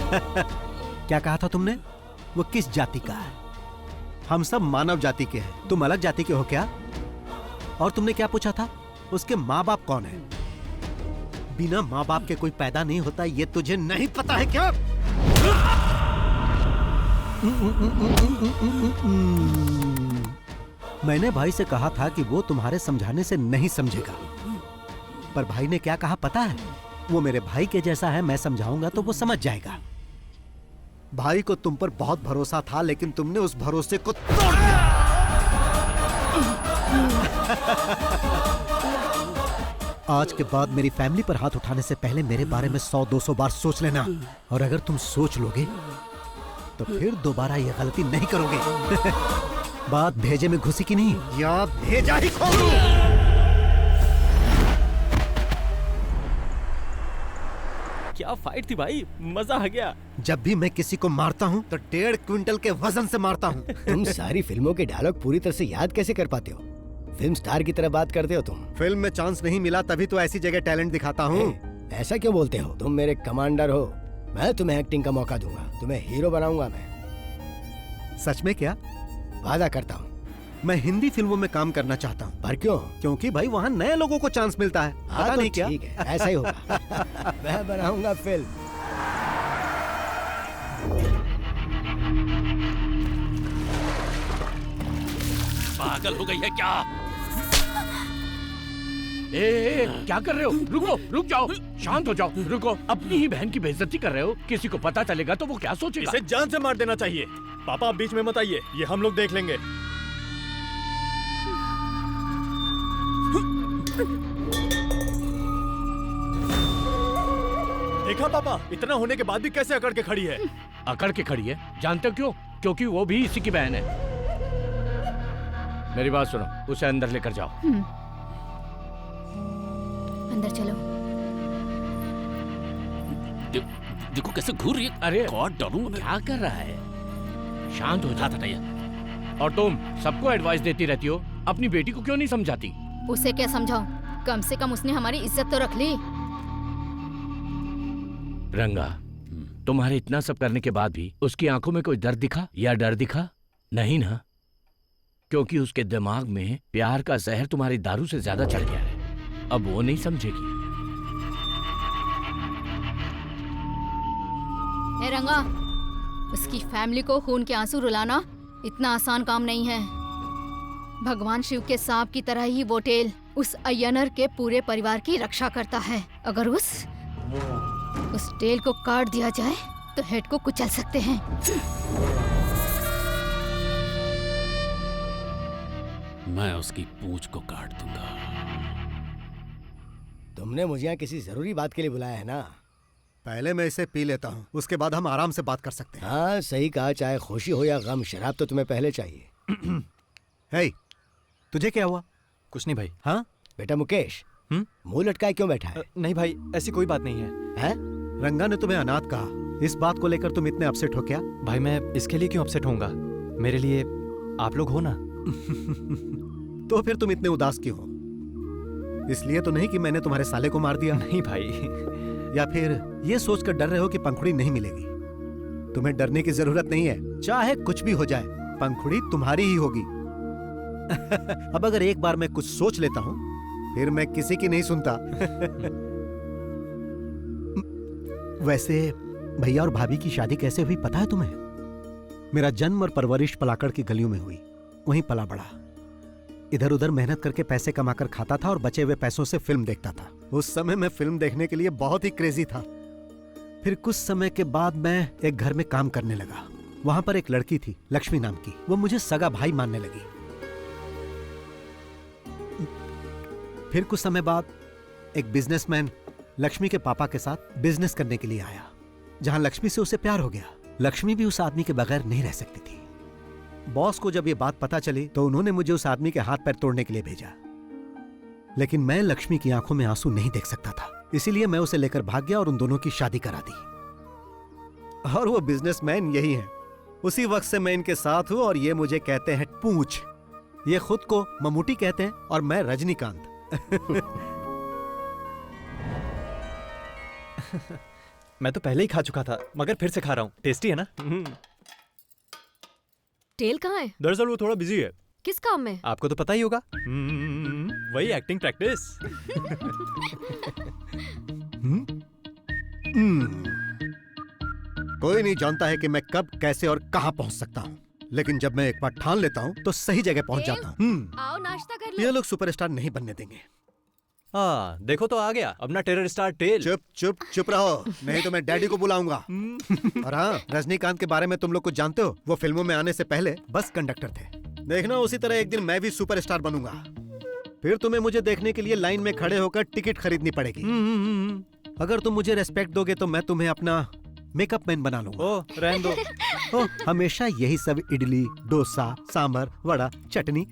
क्या कहा था तुमने? वो किस जाति का है? हम सब मानव जाति के हैं। तुम अलग जाति के हो क्या? और तुमने क्या पूछा था? उसके माँ बाप कौन है? बिना माँ बाप के कोई पैदा नहीं होता, ये तुझे नहीं पता है क्या? मैंने भाई से कहा था कि वो तुम्हारे समझाने से नहीं समझेगा, पर भाई ने क्या कहा पता है? वो मेरे भाई के जैसा है, मैं समझाऊंगा तो वो समझ जाएगा। भाई को तुम पर बहुत भरोसा था, लेकिन तुमने उस भरोसे को तोड़ दिया। आज के बाद मेरी फैमिली पर हाथ उठाने से पहले मेरे बारे में 100-200 बार सोच लेना, और अगर तुम सोच लोगे तो फिर दोबारा ये गलती नहीं करोगे। बात भेजे में घुसी की नहीं, या भेजा ही खोलूं। क्या फाइट थी भाई, मजा आ गया। जब भी मैं किसी को मारता हूँ तो 1.5 क्विंटल के वजन से मारता हूँ। तुम सारी फिल्मों के डायलॉग पूरी तरह से याद कैसे कर पाते हो? फिल्म स्टार की तरह बात करते हो तुम। फिल्म में चांस नहीं मिला तभी तो ऐसी जगह टैलेंट दिखाता हूँ। ऐसा क्यों बोलते हो? तुम मेरे कमांडर हो, मैं तुम्हें एक्टिंग का मौका दूंगा, तुम्हें हीरो बनाऊंगा मैं। सच में क्या? वादा करता हूँ। मैं हिंदी फिल्मों में काम करना चाहता हूँ। पर क्यों? क्योंकि भाई वहाँ नए लोगों को चांस मिलता है। पता नहीं क्या? ठीक है, ऐसा ही होगा। मैं बनाऊंगा फिल्म। पागल हो गई है क्या? ए, क्या कर रहे हो? रुको, रुक जाओ, शांत हो जाओ, रुको। अपनी ही बहन की बेइज्जती कर रहे हो। किसी को पता चलेगा तो वो क्या सोचेगा? इसे जान से मार देना चाहिए। पापा आप बीच में मत आइए, ये हम लोग देख लेंगे। देखा पापा, इतना होने के बाद भी कैसे अकड़ के खड़ी है। अकड़ के खड़ी है? जानते हो क्यों? क्योंकि वो भी इसी की बहन है। मेरी बात सुनो, उसे अंदर लेकर जाओ। अंदर चलो। देखो कैसे घूर रही है। अरे गॉड डरूंगा मैं। क्या कर रहा है? शांत हो जाता है। और तुम सबको एडवाइस देती रहती हो, अपनी बेटी को क्यों नहीं समझाती? उसे क्या समझाऊं? कम से कम उसने हमारी इज्जत तो रख ली। रंगा, तुम्हारे इतना सब करने के बाद भी उसकी आंखों में कोई दर्द दिखा या डर दिखा? नहीं ना, क्योंकि उसके दिमाग में प्यार का जहर तुम्हारी दारू से ज्यादा चढ़ गया है। अब वो नहीं समझेगी। ए रंगा, उसकी फैमिली को खून के आंसू रुलाना इतना आसान काम नहीं है। भगवान शिव के सांप की तरह ही वो टेल उस अय्यनर के पूरे परिवार की रक्षा करता है। अगर उस टेल को काट दिया जाए तो हेड को कुचल सकते हैं। मैं उसकी पूंछ को काट दूंगा। तुमने मुझे यहाँ किसी जरूरी बात के लिए बुलाया है ना? पहले मैं इसे पी लेता हूँ, उसके बाद हम आराम से बात कर सकते हैं। हाँ सही कहा, चाहे खुशी हो या गम, शराब तो तुम्हें पहले चाहिए। हे, तुझे क्या हुआ? कुछ नहीं भाई। हाँ बेटा मुकेश, मुंह लटकाए क्यों बैठा है? नहीं भाई, ऐसी कोई बात नहीं है। रंगा ने तुम्हें अनाथ कहा, इस बात को लेकर तुम इतने अपसेट हो क्या? भाई मैं इसके लिए क्यों अपसेट होऊंगा? मेरे लिए आप लोग हो ना। तो फिर तुम इतने उदास क्यों हो? इसलिए तो नहीं कि मैंने तुम्हारे साले को मार दिया? नहीं भाई। या फिर ये सोचकर डर रहे हो कि पंखुड़ी नहीं मिलेगी? तुम्हें डरने की जरूरत नहीं है, चाहे कुछ भी हो जाए, पंखुड़ी तुम्हारी ही होगी। अब अगर एक बार मैं कुछ सोच लेता हूं, फिर मैं किसी की नहीं सुनता। वैसे भैया और भाभी की शादी कैसे हुई पता है तुम्हें? मेरा जन्म और परवरिश पलाकड़ की गलियों में हुई, वहीं पला बड़ा। इधर उधर मेहनत करके पैसे कमाकर खाता था और बचे हुए पैसों से फिल्म देखता था। उस समय मैं फिल्म देखने के लिए बहुत ही क्रेजी था। फिर कुछ समय के बाद मैं एक घर में काम करने लगा। वहां पर एक लड़की थी, लक्ष्मी नाम की। वो मुझे सगा भाई मानने लगी। फिर कुछ समय बाद एक बिजनेसमैन लक्ष्मी के पापा के साथ बिजनेस करने के लिए आया, जहां लक्ष्मी से उसे प्यार हो गया। लक्ष्मी भी उस आदमी के बगैर नहीं रह सकती थी। बॉस को जब ये बात पता चली तो उन्होंने मुझे उस आदमी के हाथ पैर तोड़ने के लिए भेजा, लेकिन मैं लक्ष्मी की आंखों में आंसू नहीं देख सकता था, इसीलिए मैं उसे लेकर भाग गया और उन दोनों की शादी करा दी। और वो बिजनेसमैन यही है। उसी वक्त से मैं इनके साथ हूं और ये मुझे कहते हैं पूंछ। ये खुद को ममूटी कहते हैं और मैं रजनीकांत। मैं तो पहले ही खा चुका था, मगर फिर से खा रहा हूँ। टेस्टी है ना? टेल कहाँ है? दरअसल वो थोड़ा बिजी है। किस काम में? आपको तो पता ही होगा। वही एक्टिंग प्रैक्टिस। कोई नहीं जानता है कि मैं कब, कैसे और कहां पहुंच सकता हूं, लेकिन जब मैं एक बार ठान लेता हूं तो सही जगह पहुंच जाता हूं। आओ नाश्ता कर लो। ये लोग सुपरस्टार नहीं बनने देंगे। हाँ, देखो तो आ गया अपना टेरर स्टार टेल। चुप चुप चुप रहो, नहीं तो मैं डैडी को बुलाऊंगा। और हाँ, रजनीकांत के बारे में तुम लोग कुछ जानते हो? वो फिल्मों में आने से पहले बस कंडक्टर थे। देखना उसी तरह एक दिन मैं भी सुपरस्टार बनूंगा। फिर तुम्हें मुझे देखने के लिए लाइन में खड़े होकर टिकट खरीदनी पड़ेगी। अगर तुम मुझे रेस्पेक्ट दोगे तो मैं तुम्हें अपना मेकअप मैन बना लूंगा। ओ, रहने दो। हमेशा यही सब इडली, डोसा, सांभर, वड़ा, चटनी।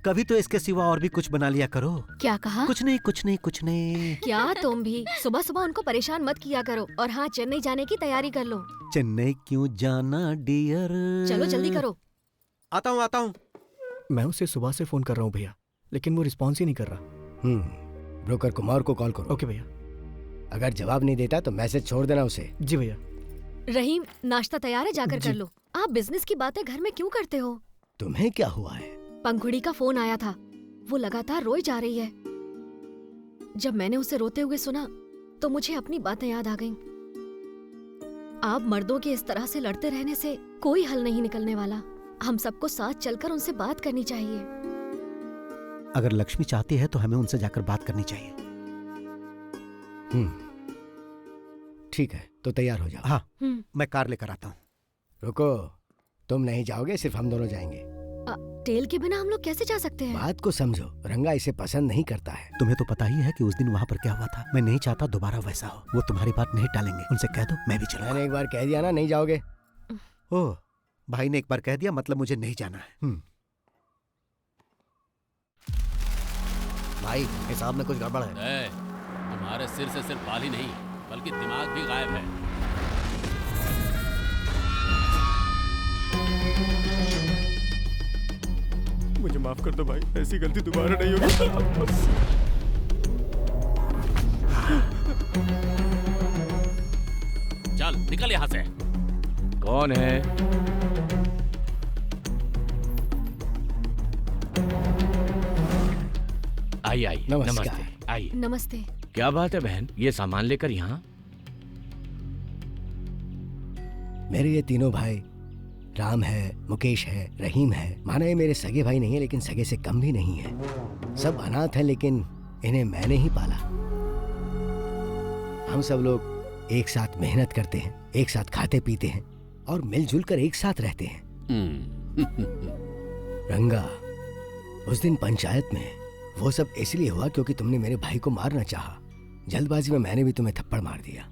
कभी तो इसके सिवा और भी कुछ बना लिया करो। क्या कहा? कुछ नहीं कुछ नहीं कुछ नहीं। क्या तुम भी सुबह सुबह उनको परेशान मत किया करो। और हाँ, चेन्नई जाने की तैयारी कर लो। चेन्नई क्यों जाना डियर? चलो जल्दी करो। आता हूँ। मैं उसे सुबह से फोन कर रहा हूँ भैया, लेकिन वो रिस्पॉन्स ही नहीं कर रहा। ब्रोकर कुमार को कॉल करो। ओके भैया। अगर जवाब नहीं देता तो मैसेज छोड़ देना उसे। जी भैया। रहीम, नाश्ता तैयार है, जाकर कर लो। आप बिजनेस की बातें घर में क्यों करते हो? तुम्हें क्या हुआ है? पंखुड़ी का फोन आया था, वो लगातार रोई जा रही है। जब मैंने उसे रोते हुए सुना तो मुझे अपनी बातें याद आ गईं। आप मर्दों के इस तरह से लड़ते रहने से कोई हल नहीं निकलने वाला। हम सबको साथ चलकर उनसे बात करनी चाहिए। अगर लक्ष्मी चाहती है तो हमें उनसे जाकर बात करनी चाहिए। ठीक है, तो तैयार हो जाओ। हाँ, मैं कार लेकर आता हूँ। रुको, तुम नहीं जाओगे, सिर्फ हम दोनों जाएंगे। टेल के बिना हम लोग कैसे जा सकते हैं? बात को समझो, रंगा इसे पसंद नहीं करता है। तुम्हें तो पता ही है कि उस दिन वहाँ पर क्या हुआ था। मैं नहीं चाहता दोबारा वैसा हो। वो तुम्हारी बात नहीं टालेंगे, उनसे कह दो मैं भी चलूंगा। मैंने एक बार कह दिया ना, नहीं जाओगे। ओह, भाई ने एक बार कह दिया मतलब मुझे नहीं जाना है। भाई, हिसाब में कुछ गड़बड़ है। तुम्हारे सिर से सिर्फ बाल ही नहीं बल्कि दिमाग भी गायब है। मुझे माफ कर दो भाई, ऐसी गलती दोबारा नहीं होगी। चल निकल यहाँ से। कौन है? आई नमस्कार। आई। नमस्ते। क्या बात है बहन, ये सामान लेकर यहाँ? मेरे ये तीनों भाई, राम है, मुकेश है, रहीम है, माना ये मेरे सगे भाई नहीं है लेकिन सगे से कम भी नहीं है। सब अनाथ हैं लेकिन इन्हें मैंने ही पाला। हम सब लोग एक साथ मेहनत करते हैं, एक साथ खाते पीते हैं और मिलजुल कर एक साथ रहते हैं। रंगा, उस दिन पंचायत में वो सब इसलिए हुआ क्योंकि तुमने मेरे भाई को मारना चाहा। जल्दबाजी में मैंने भी तुम्हें थप्पड़ मार दिया।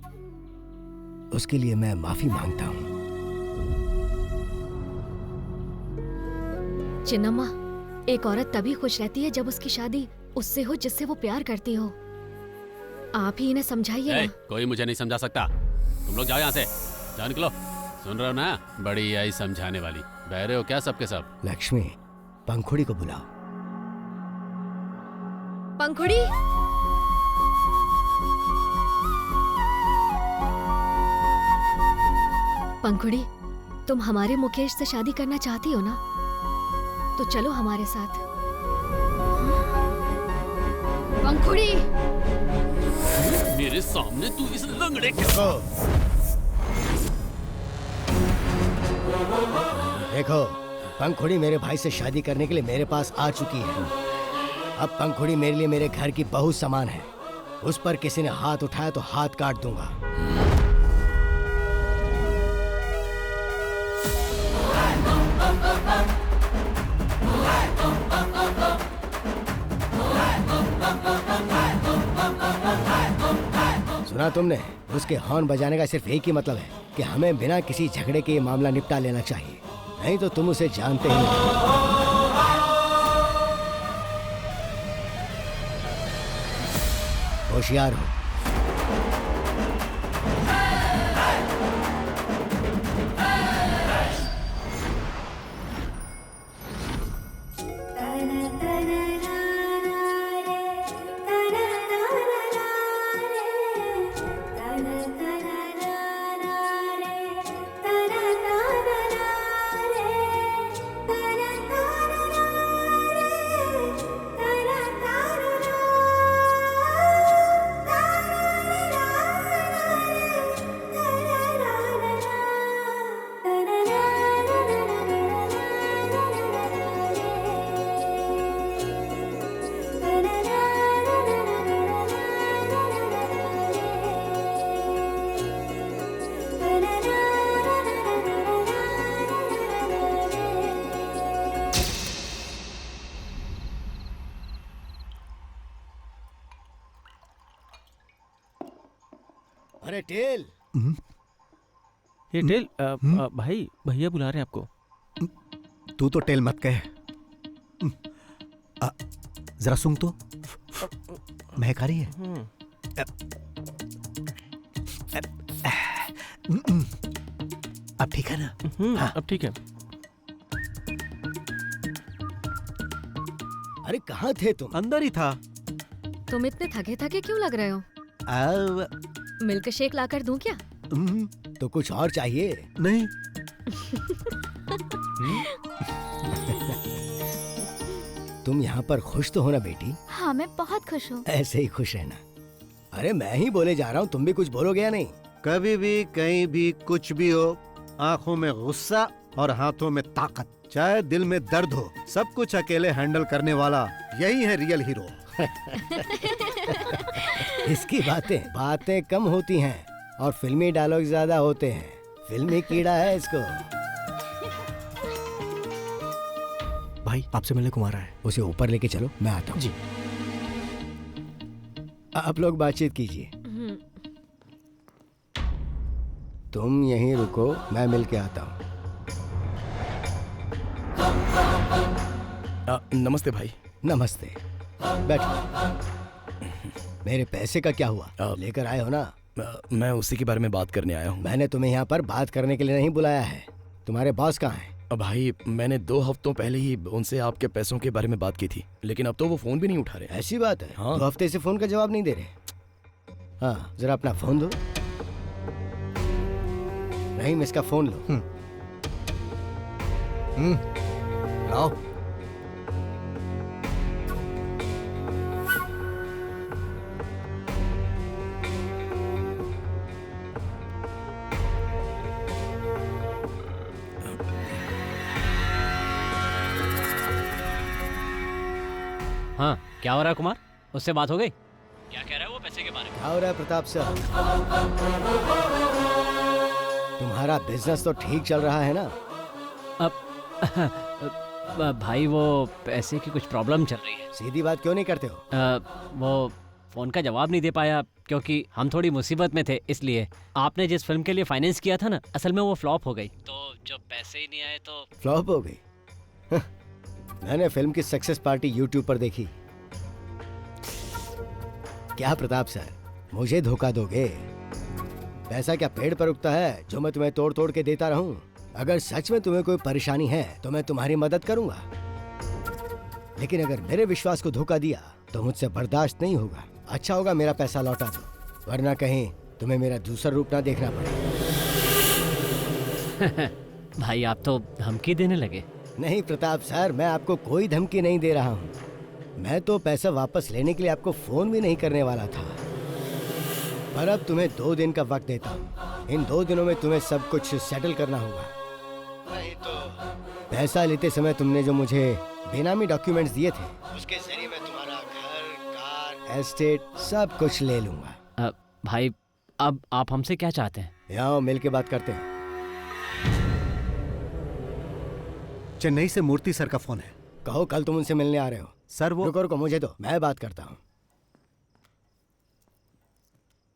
उसके लिए मैं माफी मांगता हूँ। चिन्नम्मा, एक औरत तभी खुश रहती है जब उसकी शादी उससे हो जिससे वो प्यार करती हो। आप ही इन्हें समझाइए ना। कोई मुझे नहीं समझा सकता। तुम लोग जाओ यहाँ से, जाओ निकलो। सुन रहे हो ना, बड़ी आई समझाने वाली। बहरे हो क्या सबके सब? लक्ष्मी, पंखुड़ी को बुलाओ। पंखुड़ी, पंखुड़ी, तुम हमारे मुकेश से शादी करना चाहती हो ना? तो चलो हमारे साथ। पंखुड़ी, मेरे सामने तू इस लंगड़े के देखो, पंखुड़ी मेरे भाई से शादी करने के लिए मेरे पास आ चुकी है। अब पंखुड़ी मेरे लिए मेरे घर की बहू समान है। उस पर किसी ने हाथ उठाया तो हाथ काट दूंगा। सुना तुमने? उसके हॉर्न बजाने का सिर्फ एक ही मतलब है कि हमें बिना किसी झगड़े के ये मामला निपटा लेना चाहिए, नहीं तो तुम उसे जानते ही नहीं। होशियार हो। अरे टेल। ये टेल भाई भैया बुला रहे हैं आपको। तू तो टेल मत कह। जरा सुन तो, महक आ रही है। अब ठीक है ना? हाँ। अब ठीक है। अरे कहाँ थे तुम? अंदर ही था। तुम इतने थके थके क्यों लग रहे हो? मिल्क शेक लाकर दूं क्या? तो कुछ और चाहिए? नहीं। तुम यहाँ पर खुश तो हो ना बेटी? हाँ मैं बहुत खुश हूँ। ऐसे ही खुश रहना। अरे मैं ही बोले जा रहा हूँ, तुम भी कुछ बोलोगे या नहीं? कभी भी कहीं भी कुछ भी हो, आंखों में गुस्सा और हाथों में ताकत, चाहे दिल में दर्द हो, सब कुछ अकेले हैंडल करने वाला यही है रियल हीरो। इसकी बातें कम होती हैं और फिल्मी डायलॉग ज्यादा होते हैं। फिल्मी कीड़ा है इसको। भाई आपसे मिलने को आ रहा है। उसे ऊपर लेके चलो, मैं आता हूँ। जी। आप लोग बातचीत कीजिए। तुम यहीं रुको, मैं मिल के आता हूँ। नमस्ते भाई। नमस्ते, बैठो। मेरे पैसे का क्या हुआ? लेकर आए हो ना? मैं उसी के बारे में बात करने आया हूँ। मैंने तुम्हें यहाँ पर बात करने के लिए नहीं बुलाया है। तुम्हारे बॉस कहाँ हैं? भाई मैंने 2 हफ्तों पहले ही उनसे आपके पैसों के बारे में बात की थी, लेकिन अब तो वो फोन भी नहीं उठा रहे। ऐसी बात है? हाँ। 2 हफ्ते से फोन का जवाब नहीं दे रहे। हाँ, जरा अपना फोन दो। नहीं, इसका फोन लो। लाओ। हाँ, क्या हो रहा है कुमार? उससे बात हो गई? क्या कह रहा है वो पैसे के बारे में? क्या हो रहा है प्रताप सर? तुम्हारा बिजनेस तो ठीक चल रहा है ना? अब भाई वो पैसे की कुछ प्रॉब्लम चल रही है। सीधी बात क्यों नहीं करते हो? वो फोन का जवाब नहीं दे पाया क्योंकि हम थोड़ी मुसीबत में थे, इसलिए। आपने जिस फिल्म के लिए फाइनेंस किया था ना, असल में वो फ्लॉप हो गई, तो जब पैसे ही नहीं आए तो फ्लॉप हो गई? मैंने फिल्म की सक्सेस पार्टी यूट्यूब पर देखी। क्या प्रताप सर, मुझे धोखा दोगे? पैसा क्या पेड़ पर उगता है जो मैं तुम्हें तोड़ तोड़ के देता रहूं? अगर सच में तुम्हें कोई परेशानी है तो मैं तुम्हारी मदद करूंगा, लेकिन अगर मेरे विश्वास को धोखा दिया तो मुझसे बर्दाश्त नहीं होगा। अच्छा होगा मेरा पैसा लौटा दो, वरना कहीं तुम्हें मेरा दूसरा रूप ना देखना पड़े। भाई आप तो धमकी देने लगे। नहीं प्रताप सर, मैं आपको कोई धमकी नहीं दे रहा हूँ। मैं तो पैसा वापस लेने के लिए आपको फोन भी नहीं करने वाला था, पर अब तुम्हें 2 दिन का वक्त देता हूँ। इन 2 दिनों में तुम्हें सब कुछ सेटल करना होगा, नहीं तो पैसा लेते समय तुमने जो मुझे बेनामी डॉक्यूमेंट्स दिए थे, उसके जरिए मैं तुम्हारा घर, कार, एस्टेट सब कुछ ले लूंगा। भाई अब आप हमसे क्या चाहते हैं? यहाँ मिल के बात करते हैं। चेन्नई से मूर्ति सर का फोन है। कहो कल तुम उनसे मिलने आ रहे हो। सर वो रुको मुझे दो, मैं बात करता हूँ।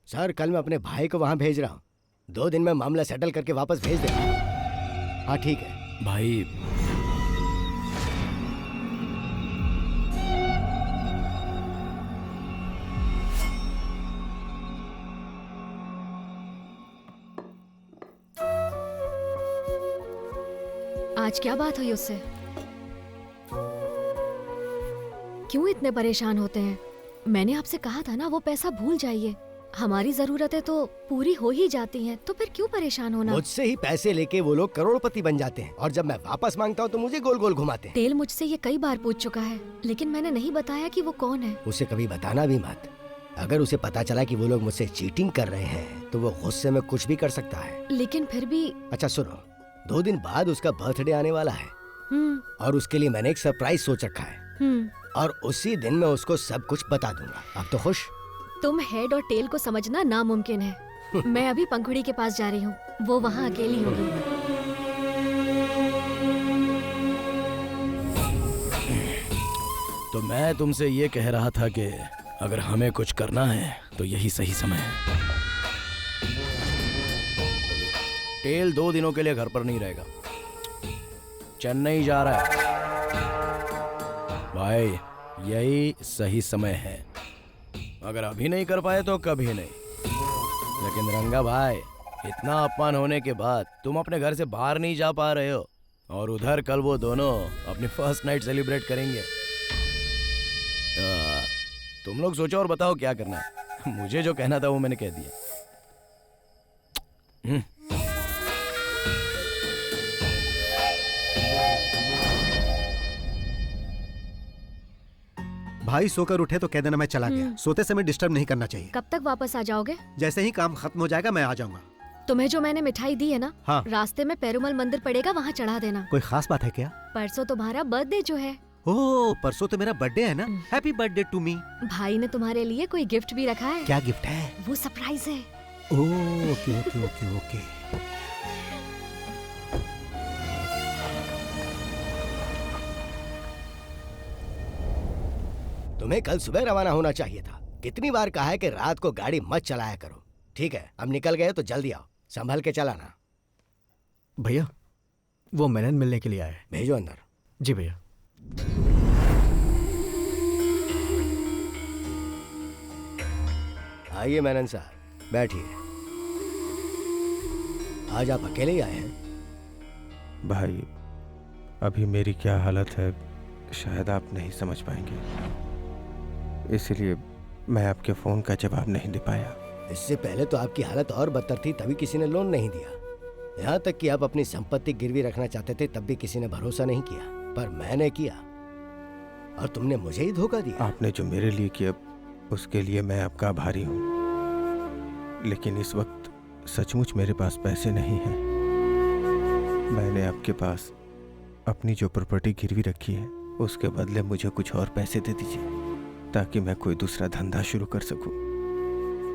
सर कल मैं अपने भाई को वहां भेज रहा हूँ, 2 दिन में मामला सेटल करके वापस भेज देगा। हाँ ठीक है भाई। आज क्या बात हुई उससे? क्यों इतने परेशान होते हैं? मैंने आपसे कहा था ना वो पैसा भूल जाइए। हमारी जरूरतें तो पूरी हो ही जाती हैं, तो फिर क्यों परेशान होना? मुझसे ही पैसे लेके वो लोग करोड़पति बन जाते हैं और जब मैं वापस मांगता हूँ तो मुझे गोल गोल घुमाते हैं। टेल मुझसे ये कई बार पूछ चुका है, लेकिन मैंने नहीं बताया कि वो कौन है। उसे कभी बताना भी मत। अगर उसे पता चला कि वो लोग मुझसे चीटिंग कर रहे हैं तो वो गुस्से में कुछ भी कर सकता है। लेकिन फिर भी। अच्छा सुनो, 2 दिन बाद उसका बर्थडे आने वाला है और उसके लिए मैंने एक सरप्राइज सोच रखा है और उसी दिन मैं उसको सब कुछ बता दूंगा। अब तो खुश? तुम हेड और टेल को समझना नामुमकिन है। मैं अभी पंखुड़ी के पास जा रही हूँ, वो वहाँ अकेली होगी। तो मैं तुमसे ये कह रहा था कि अगर हमें कुछ करना है तो यही सही समय है। टेल 2 दिनों के लिए घर पर नहीं रहेगा, चेन्नई जा रहा है। भाई यही सही समय है, अगर अभी नहीं कर पाए तो कभी नहीं। लेकिन रंगा भाई, इतना अपमान होने के बाद तुम अपने घर से बाहर नहीं जा पा रहे हो, और उधर कल वो दोनों अपनी फर्स्ट नाइट सेलिब्रेट करेंगे। तुम लोग सोचो और बताओ क्या करना है। मुझे जो कहना था वो मैंने कह दिया। भाई सोकर उठे तो कह देना मैं चला गया। सोते समय डिस्टर्ब नहीं करना चाहिए। कब तक वापस आ जाओगे? जैसे ही काम खत्म हो जाएगा मैं आ जाऊंगा। तुम्हें जो मैंने मिठाई दी है ना, हाँ। रास्ते में पेरुमल मंदिर पड़ेगा, वहाँ चढ़ा देना। कोई खास बात है क्या? परसों तुम्हारा बर्थडे जो है। ओह, परसों तो मेरा बर्थडे है ना। Happy birthday to me. भाई ने तुम्हारे लिए कोई गिफ्ट भी रखा है। क्या गिफ्ट है? वो सरप्राइज है। ओह, ओके ओके ओके ओके। तुम्हें कल सुबह रवाना होना चाहिए था। कितनी बार कहा है कि रात को गाड़ी मत चलाया करो। ठीक है, अब निकल गए तो जल्दी आओ, संभल के चलाना। भैया, वो मेनन मिलने के लिए आए। भेजो अंदर। जी भैया। आइए मेनन साहब, बैठिए। आज आप अकेले ही आए हैं? भाई, अभी मेरी क्या हालत है शायद आप नहीं समझ पाएंगे, इसलिए मैं आपके फ़ोन का जवाब नहीं दे पाया। इससे पहले तो आपकी हालत और बदतर थी, तभी किसी ने लोन नहीं दिया। यहाँ तक कि आप अपनी संपत्ति गिरवी रखना चाहते थे, तब भी किसी ने भरोसा नहीं किया, पर मैंने किया और तुमने मुझे ही धोखा दिया। आपने जो मेरे लिए किया उसके लिए मैं आपका आभारी हूँ, लेकिन इस वक्त सचमुच मेरे पास पैसे नहीं हैं। मैंने आपके पास अपनी जो प्रॉपर्टी गिरवी रखी है उसके बदले मुझे कुछ और पैसे दे दीजिए, ताकि मैं कोई दूसरा धंधा शुरू कर सकूं।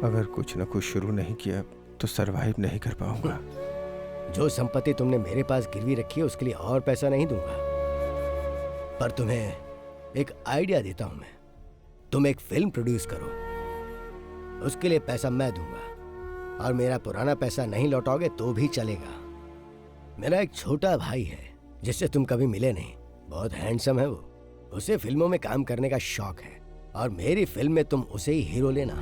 अगर कुछ न कुछ शुरू नहीं किया तो सरवाइव नहीं कर पाऊंगा। जो संपत्ति तुमने मेरे पास गिरवी रखी है उसके लिए और पैसा नहीं दूंगा, पर तुम्हें एक आइडिया देता हूं मैं। तुम एक फिल्म प्रोड्यूस करो, उसके लिए पैसा मैं दूंगा, और मेरा पुराना पैसा नहीं लौटाओगे तो भी चलेगा। मेरा एक छोटा भाई है जिससे तुम कभी मिले नहीं, बहुत हैंडसम है वो। उसे फिल्मों में काम करने का शौक है, और मेरी फिल्म में तुम उसे ही हीरो लेना।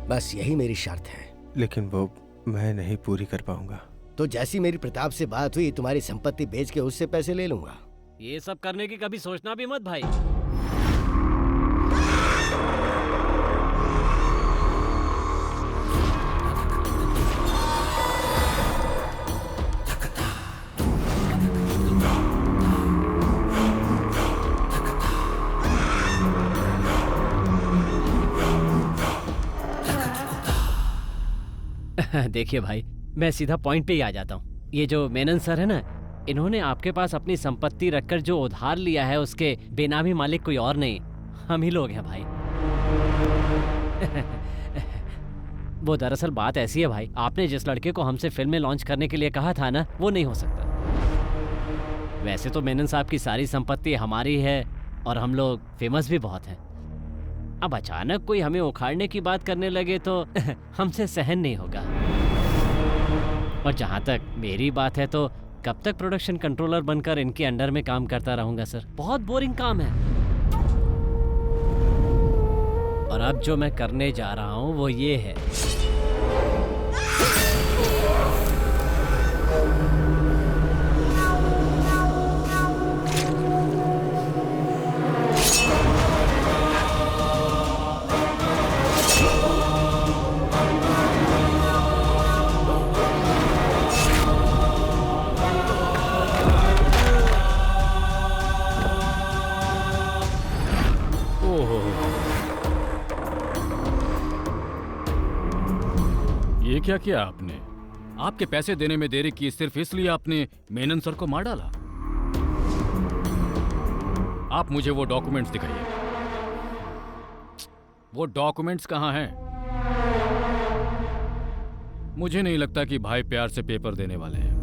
बस यही मेरी शर्त है। लेकिन वो मैं नहीं पूरी कर पाऊंगा। तो जैसी मेरी प्रताप से बात हुई, तुम्हारी संपत्ति बेच के उससे पैसे ले लूंगा। ये सब करने की कभी सोचना भी मत भाई। देखिए भाई, मैं सीधा पॉइंट पे ही आ जाता हूँ। ये जो मेनन सर है ना, इन्होंने आपके पास अपनी संपत्ति रखकर जो उधार लिया है उसके बेनामी मालिक कोई और नहीं, हम ही लोग हैं भाई। वो दरअसल बात ऐसी है भाई, आपने जिस लड़के को हमसे फिल्म में लॉन्च करने के लिए कहा था ना, वो नहीं हो सकता। वैसे तो मेनन साहब की सारी संपत्ति हमारी है और हम लोग फेमस भी बहुत हैं। अब अचानक कोई हमें उखाड़ने की बात करने लगे तो हमसे सहन नहीं होगा। और जहाँ तक मेरी बात है तो कब तक प्रोडक्शन कंट्रोलर बनकर इनके अंडर में काम करता रहूंगा सर, बहुत बोरिंग काम है। और अब जो मैं करने जा रहा हूँ वो ये है, ये क्या किया आपने? आपके पैसे देने में देरी की सिर्फ इसलिए आपने मेनन सर को मार डाला? आप मुझे वो डॉक्यूमेंट्स दिखाइए। वो डॉक्यूमेंट्स कहाँ हैं? मुझे नहीं लगता कि भाई प्यार से पेपर देने वाले हैं।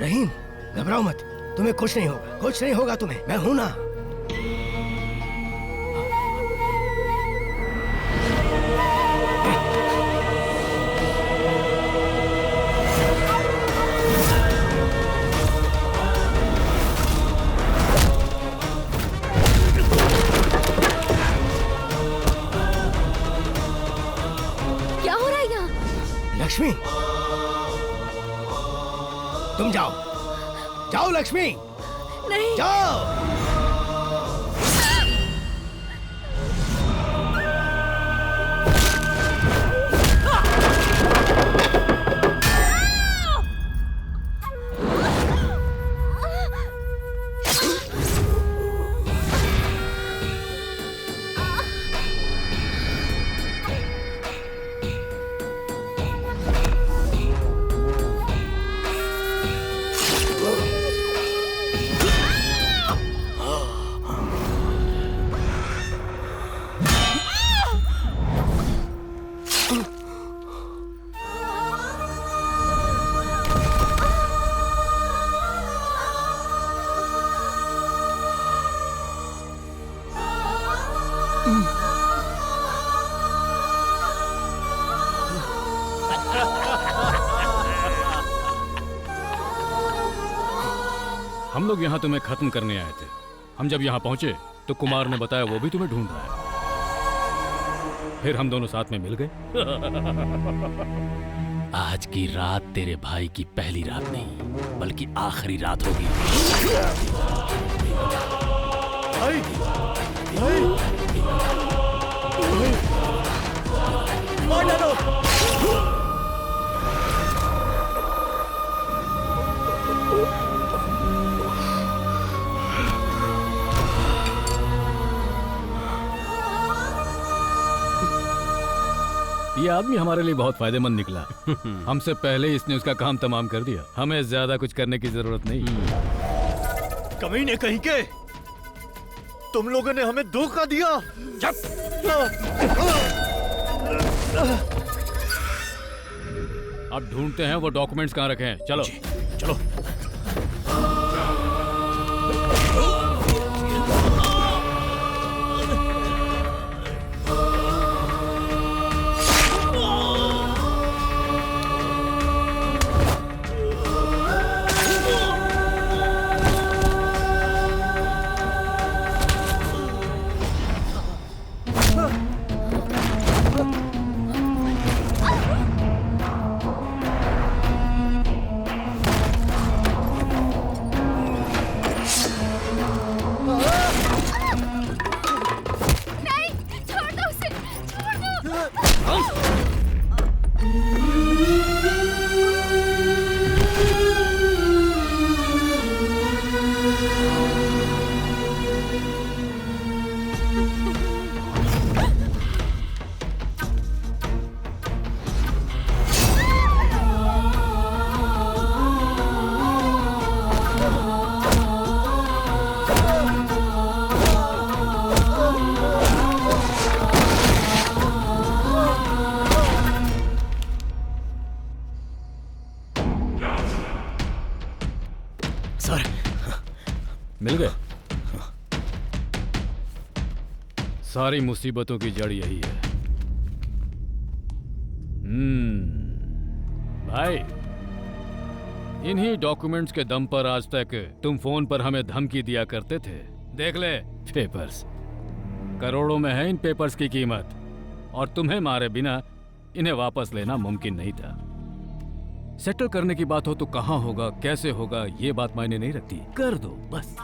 रहीम, घबराओ मत, तुम्हें कुछ नहीं होगा, कुछ नहीं होगा तुम्हें, मैं हूं ना। क्या हो रहा है यहाँ? लक्ष्मी, तुम जाओ, जाओ लक्ष्मी, नहीं जाओ। हम लोग यहाँ तुम्हें खत्म करने आए थे। हम जब यहाँ पहुंचे तो कुमार ने बताया वो भी तुम्हें ढूंढ रहा है। फिर हम दोनों साथ में मिल गए। आज की रात तेरे भाई की पहली रात नहीं बल्कि आखिरी रात होगी। ये आदमी हमारे लिए बहुत फायदेमंद निकला। हमसे पहले इसने उसका काम तमाम कर दिया। हमें ज्यादा कुछ करने की जरूरत नहीं। कमीने कहीं के, तुम लोगों ने हमें धोखा दिया। अब ढूंढते हैं वो डॉक्यूमेंट्स कहाँ रखे हैं। चलो चलो। मिल गए। सारी मुसीबतों की जड़ यही है। भाई, इन्हीं डॉक्यूमेंट्स के दम पर आज तक तुम फोन पर हमें धमकी दिया करते थे। देख ले पेपर्स, करोड़ों में है इन पेपर्स की कीमत, और तुम्हें मारे बिना इन्हें वापस लेना मुमकिन नहीं था। सेटल करने की बात हो तो कहाँ होगा, कैसे होगा, ये बात मायने नहीं रखती, कर दो बस।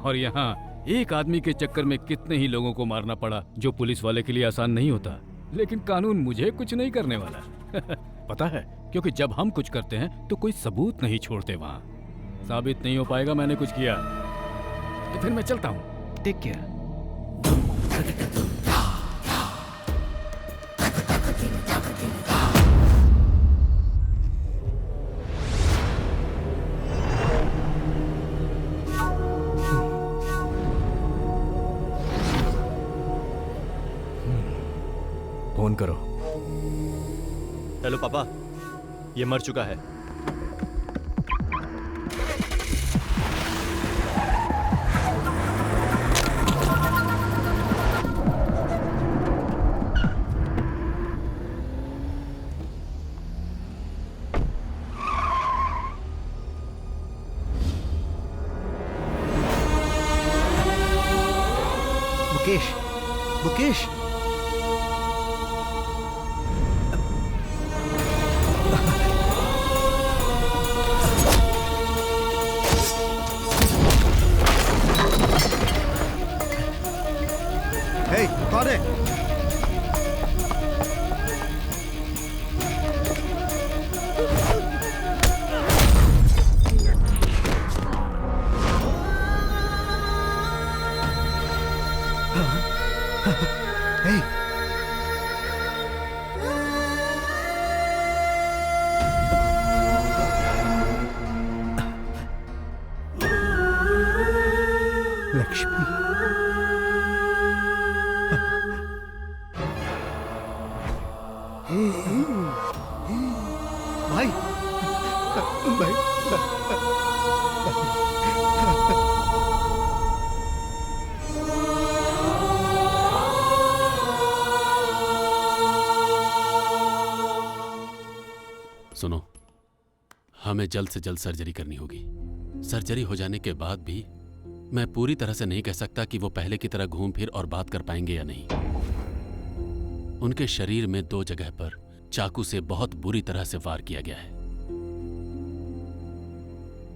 और यहाँ एक आदमी के चक्कर में कितने ही लोगों को मारना पड़ा, जो पुलिस वाले के लिए आसान नहीं होता। लेकिन कानून मुझे कुछ नहीं करने वाला। पता है, क्योंकि जब हम कुछ करते हैं तो कोई सबूत नहीं छोड़ते। वहाँ साबित नहीं हो पाएगा मैंने कुछ किया, तो फिर मैं चलता हूँ। Take care. फोन करो। हेलो पापा, ये मर चुका है। मुकेश, हे, कौन है? Hey! लक्ष्मी, भाई, भाई, सुनो, हमें जल्द से जल्द सर्जरी करनी होगी। सर्जरी हो जाने के बाद भी मैं पूरी तरह से नहीं कह सकता कि वो पहले की तरह घूम फिर और बात कर पाएंगे या नहीं। उनके शरीर में 2 जगह पर चाकू से बहुत बुरी तरह से वार किया गया है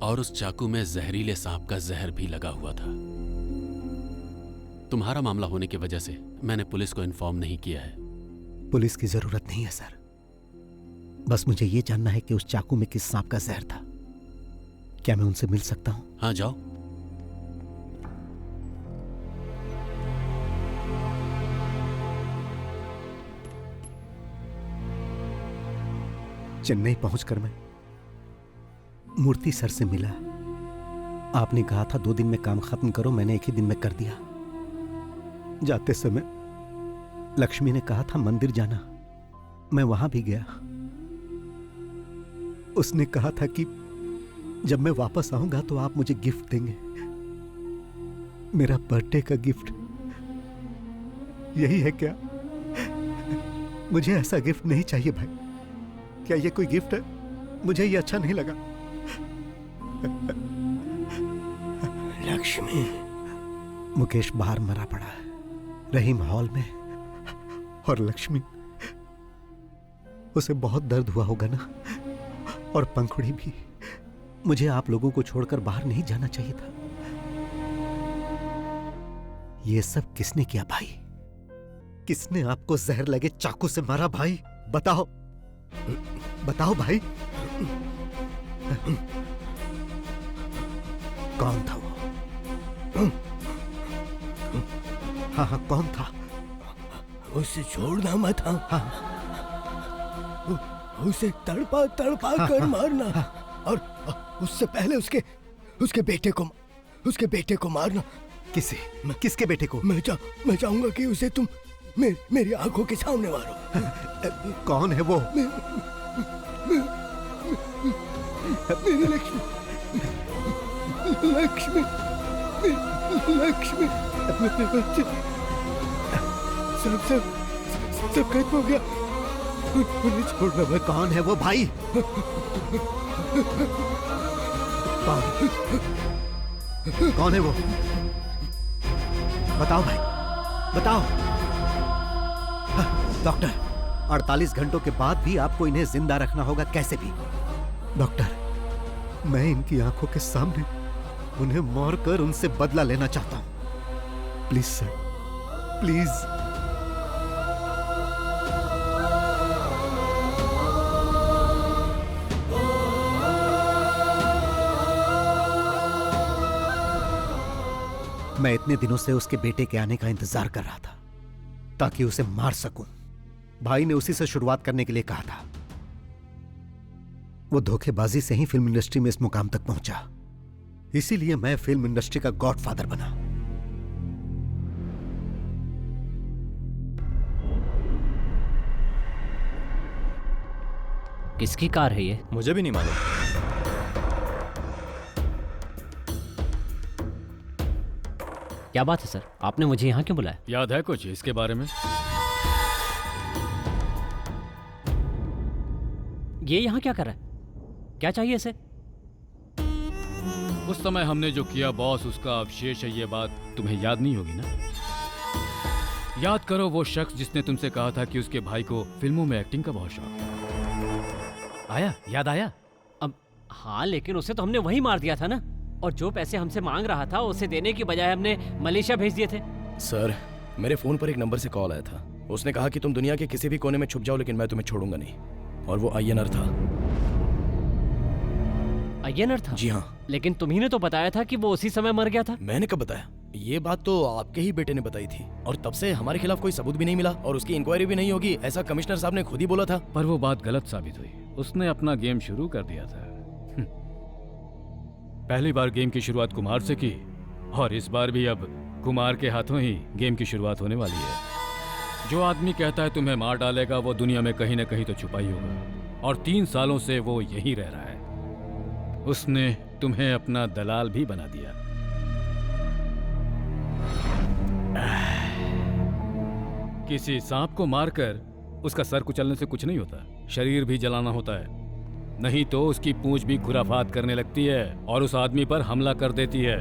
और उस चाकू में जहरीले सांप का जहर भी लगा हुआ था। तुम्हारा मामला होने की वजह से मैंने पुलिस को इन्फॉर्म नहीं किया है। पुलिस की जरूरत नहीं है सर, बस मुझे ये जानना है कि उस चाकू में किस सांप का जहर था। क्या मैं उनसे मिल सकता हूं? हाँ, जाओ। चेन्नई पहुंचकर मैं मूर्ति सर से मिला। आपने कहा था 2 दिन में काम खत्म करो, मैंने 1 ही दिन में कर दिया। जाते समय लक्ष्मी ने कहा था मंदिर जाना, मैं वहां भी गया। उसने कहा था कि जब मैं वापस आऊंगा तो आप मुझे गिफ्ट देंगे, मेरा बर्थडे का गिफ्ट। यही है क्या? मुझे ऐसा गिफ्ट नहीं चाहिए भाई। क्या ये कोई गिफ्ट है? मुझे ये अच्छा नहीं लगा। लक्ष्मी, मुकेश बाहर मरा पड़ा है, रहीम हॉल में, और लक्ष्मी, उसे बहुत दर्द हुआ होगा ना, और पंखुड़ी भी। मुझे आप लोगों को छोड़कर बाहर नहीं जाना चाहिए था। ये सब किसने किया भाई? किसने आपको जहर लगे चाकू से मारा भाई? बताओ, बताओ भाई। कौन था वो? हाँ हाँ, कौन था? उसे छोड़ना मत। हाँ, उसे तड़पा तड़पा कर मारना, और उससे पहले उसके बेटे को मारना। किसके बेटे को? मैं चाहूंगा कि उसे तुम मेरी आंखों के सामने मारो। कौन है वो? मेरी लक्ष्मी, लक्ष्मी, लक्ष्मी, मेरे बच्चे। सब खत्म हो गया, उन्हें छोड़ना मत। कौन है वो भाई? कौन है वो? बताओ भाई, बताओ। डॉक्टर, 48 घंटों के बाद भी आपको इन्हें जिंदा रखना होगा, कैसे भी। डॉक्टर, मैं इनकी आंखों के सामने उन्हें मारकर उनसे बदला लेना चाहता हूं। Please sir, please. मैं इतने दिनों से उसके बेटे के आने का इंतजार कर रहा था ताकि उसे मार सकूं। भाई ने उसी से शुरुआत करने के लिए कहा था। वो धोखेबाजी से ही फिल्म इंडस्ट्री में इस मुकाम तक पहुंचा, इसीलिए मैं फिल्म इंडस्ट्री का गॉडफादर बना। किसकी कार है ये? मुझे भी नहीं मालूम। क्या बात है सर, आपने मुझे यहाँ क्यों बुलाया? याद है कुछ इसके बारे में? ये यहाँ क्या कर रहा है? क्या चाहिए इसे? उस समय हमने जो किया बॉस, उसका अवशेष है। ये बात तुम्हें याद नहीं होगी ना? याद करो वो शख्स जिसने तुमसे कहा था कि उसके भाई को फिल्मों में एक्टिंग का बहुत शौक। आया, याद आया? अब हाँ, लेकिन उसे तो हमने वहीं मार दिया था ना। और जो पैसे हमसे मांग रहा था उसे देने की बजाय हमने मलेशिया भेज दिए थे। सर, मेरे फोन पर एक नंबर से कॉल आया था। उसने कहा कि तुम दुनिया के किसी भी कोने में छुप जाओ लेकिन मैं तुम्हें छोड़ूंगा नहीं। और वो अय्यनर था। अय्यनर था? जी हाँ। लेकिन तुम्ही ने तो बताया था कि वो उसी समय मर गया था। मैंने कब बताया? ये बात तो आपके ही बेटे ने बताई थी। और तब से हमारे खिलाफ कोई सबूत भी नहीं मिला और उसकी इंक्वायरी भी नहीं होगी, ऐसा कमिश्नर साहब ने खुद ही बोला था। पर वो बात गलत साबित हुई। उसने अपना गेम शुरू कर दिया था। पहली बार गेम की शुरुआत कुमार से की और इस बार भी अब कुमार के हाथों ही गेम की शुरुआत होने वाली है। जो आदमी कहता है तुम्हें मार डालेगा वो दुनिया में कहीं न कहीं तो छुपा ही होगा। और 3 सालों से वो यहीं रह रहा है। उसने तुम्हें अपना दलाल भी बना दिया। किसी सांप को मारकर उसका सर कुचलने से कुछ नहीं होता, शरीर भी जलाना होता है। नहीं तो उसकी पूंछ भी खुराफात करने लगती है और उस आदमी पर हमला कर देती है।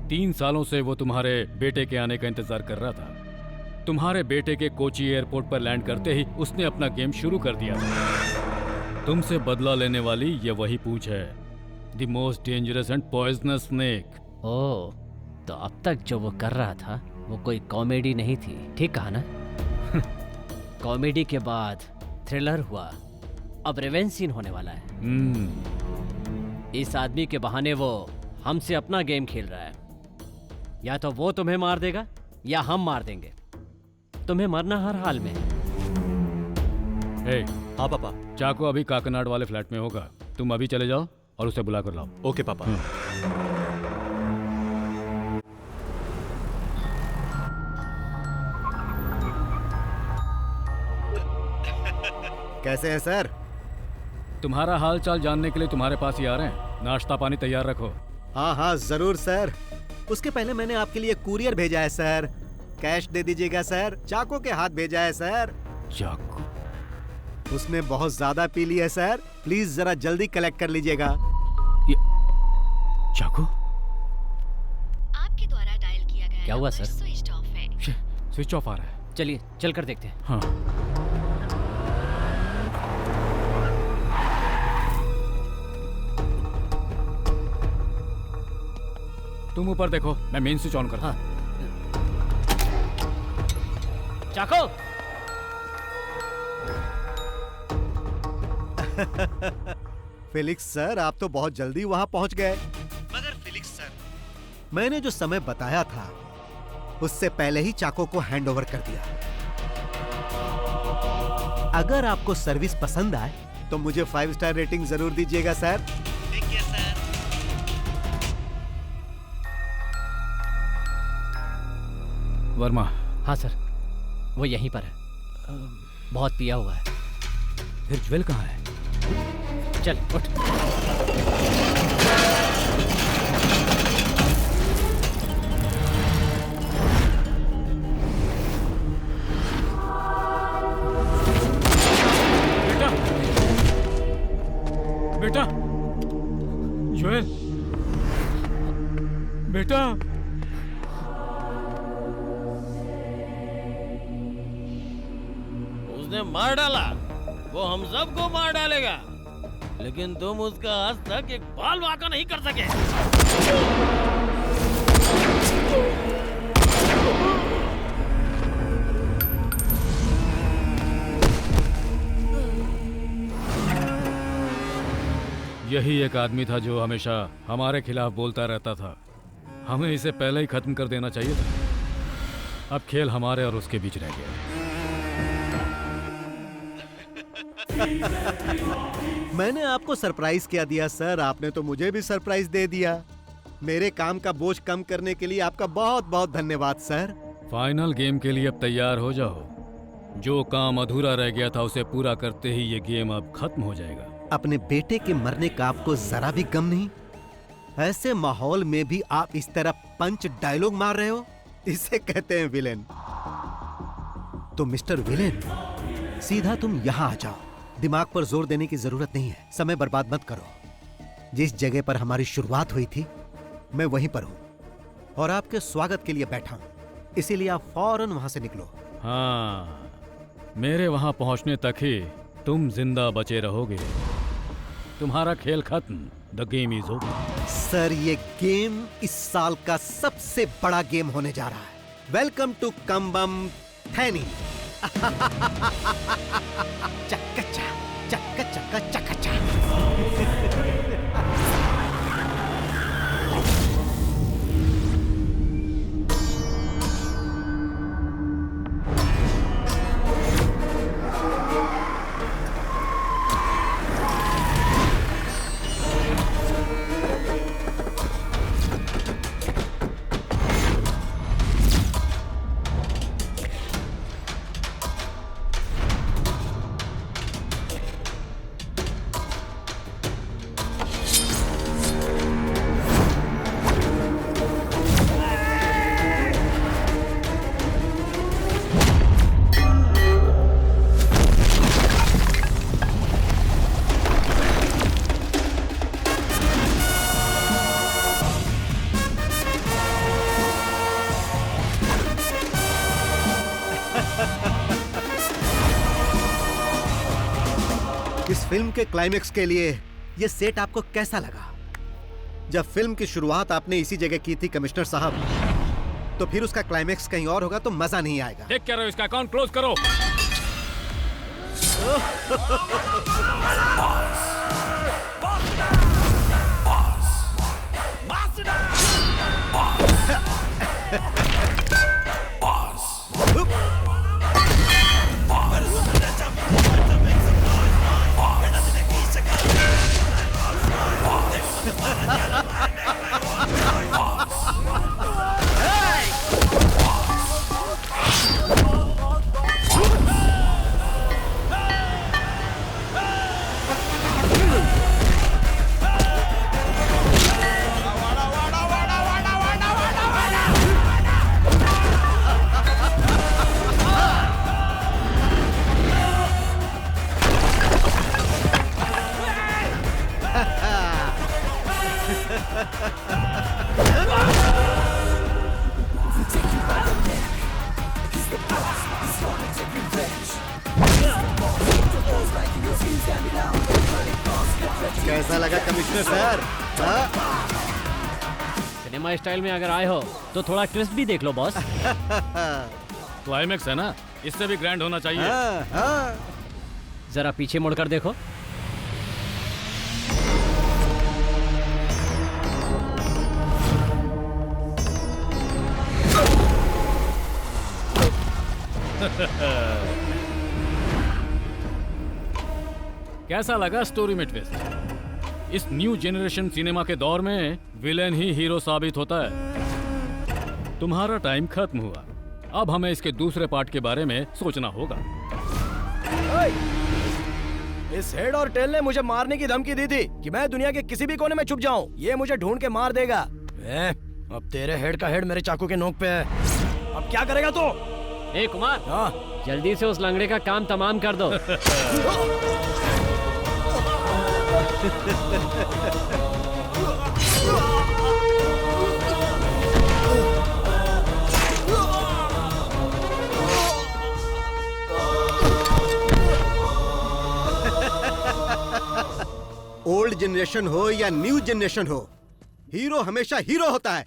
3 सालों से वो तुम्हारे बेटे के आने का इंतजार कर रहा था। तुम्हारे बेटे के कोची एयरपोर्ट पर लैंड करते ही उसने अपना गेम शुरू कर दिया था। तुमसे बदला लेने वाली ये वही पूंछ है, the most dangerous and poisonous snake. Oh, तो अब तक जो वो कर रहा था वो कोई कॉमेडी नहीं थी, ठीक कहा ना? कॉमेडी के बाद थ्रिलर हुआ, अब रिवेंज सीन होने वाला है। इस आदमी के बहाने वो हमसे अपना गेम खेल रहा है। या तो वो तुम्हें मार देगा या हम मार देंगे। तुम्हें मरना हर हाल में। हाँ पापा, चाको अभी काकनाड वाले फ्लैट में होगा। तुम अभी चले जाओ और उसे बुला कर लाओ। ओके पापा। कैसे हैं सर? तुम्हारा हाल चाल जानने के लिए तुम्हारे पास ही आ रहे हैं। नाश्ता पानी तैयार रखो। हाँ हाँ जरूर सर। उसके पहले मैंने आपके लिए कुरियर भेजा है सर। कैश दे दीजिएगा सर। चाको के हाथ भेजा है सर। चाको? उसने बहुत ज्यादा पी लिया है सर, प्लीज जरा जल्दी कलेक्ट कर लीजिएगा। चाको? आपके द्वारा डायल किया गया क्या हुआ सर? स्विच ऑफ है। स्विच ऑफ आ रहा है। चलिए चल कर देखते हैं। हाँ। तुम ऊपर देखो, मैं मेन स्विच ऑन करता हूं। चाको! फेलिक्स सर, आप तो बहुत जल्दी वहां पहुंच गए। मगर फेलिक्स सर, मैंने जो समय बताया था उससे पहले ही चाको को हैंडओवर कर दिया। अगर आपको सर्विस पसंद आए तो मुझे 5 स्टार रेटिंग जरूर दीजिएगा सर। ठीक है सर। वर्मा? हाँ सर, वो यहीं पर है। बहुत पिया हुआ है। फिर ज्वेल कहाँ है? चल उठ। बेटा, बेटा, ज्वेल, बेटा। उसने मार डाला, वो हम सबको मार डालेगा, लेकिन तुम उसका आज तक एक बाल वाका नहीं कर सके। यही एक आदमी था जो हमेशा हमारे खिलाफ बोलता रहता था। हमें इसे पहले ही खत्म कर देना चाहिए था। अब खेल हमारे और उसके बीच रह गया। मैंने आपको सरप्राइज क्या दिया सर, आपने तो मुझे भी सरप्राइज दे दिया। मेरे काम का बोझ कम करने के लिए आपका बहुत बहुत धन्यवाद सर। फाइनल गेम के लिए अब तैयार हो जाओ। जो काम अधूरा रह गया था उसे पूरा करते ही ये गेम अब खत्म हो जाएगा। अपने बेटे के मरने का आपको जरा भी गम नहीं? ऐसे माहौल में भी आप इस तरह पंच डायलॉग मार रहे हो, इसे कहते हैं विलेन। तो मिस्टर विलेन, सीधा तुम यहाँ आ जाओ। दिमाग पर जोर देने की जरूरत नहीं है। समय बर्बाद मत करो। जिस जगह पर हमारी शुरुआत हुई थी मैं वहीं पर हूं और आपके स्वागत के लिए बैठा हूं। इसीलिए आप फौरन वहां से निकलो। हाँ, मेरे वहां पहुंचने तक ही तुम जिंदा बचे रहोगे। तुम्हारा खेल खत्म। The game is over. Sir, ये गेम इस साल का सबसे बड़ा गेम होने जा रहा है। Welcome to Cumbum Theni. चक्का चक्का चक्का चक्का। इस फिल्म के क्लाइमेक्स के लिए ये सेट आपको कैसा लगा? जब फिल्म की शुरुआत आपने इसी जगह की थी कमिश्नर साहब, तो फिर उसका क्लाइमेक्स कहीं और होगा तो मजा नहीं आएगा। टेक केयर, इसका अकाउंट क्लोज करो। कैसा लगा कमिश्नर सर? सिनेमा स्टाइल में अगर आए हो तो थोड़ा ट्विस्ट भी देख लो बॉस। क्लाइमेक्स है ना, इससे भी ग्रैंड होना चाहिए। जरा पीछे मुड़कर देखो। कैसा लगा स्टोरी में ट्विस्ट? इस न्यू जनरेशन सिनेमा के दौर में विलेन ही हीरो साबित होता है। तुम्हारा टाइम खत्म हुआ। अब हमें इसके दूसरे पार्ट के बारे में सोचना होगा। इस हेड और टेल ने मुझे मारने की धमकी दी थी कि मैं दुनिया के किसी भी कोने में छुप जाऊं। ये मुझे ढूंढ के मार देगा। अब तेरे हेड का हेड मेरे चाकू के नोक पे है। अब क्या करेगा तू? ए कुमार, जल्दी से उस लंगड़े का काम तमाम कर दो। ओल्ड जनरेशन हो या न्यू जनरेशन हो, हीरो हमेशा हीरो होता है।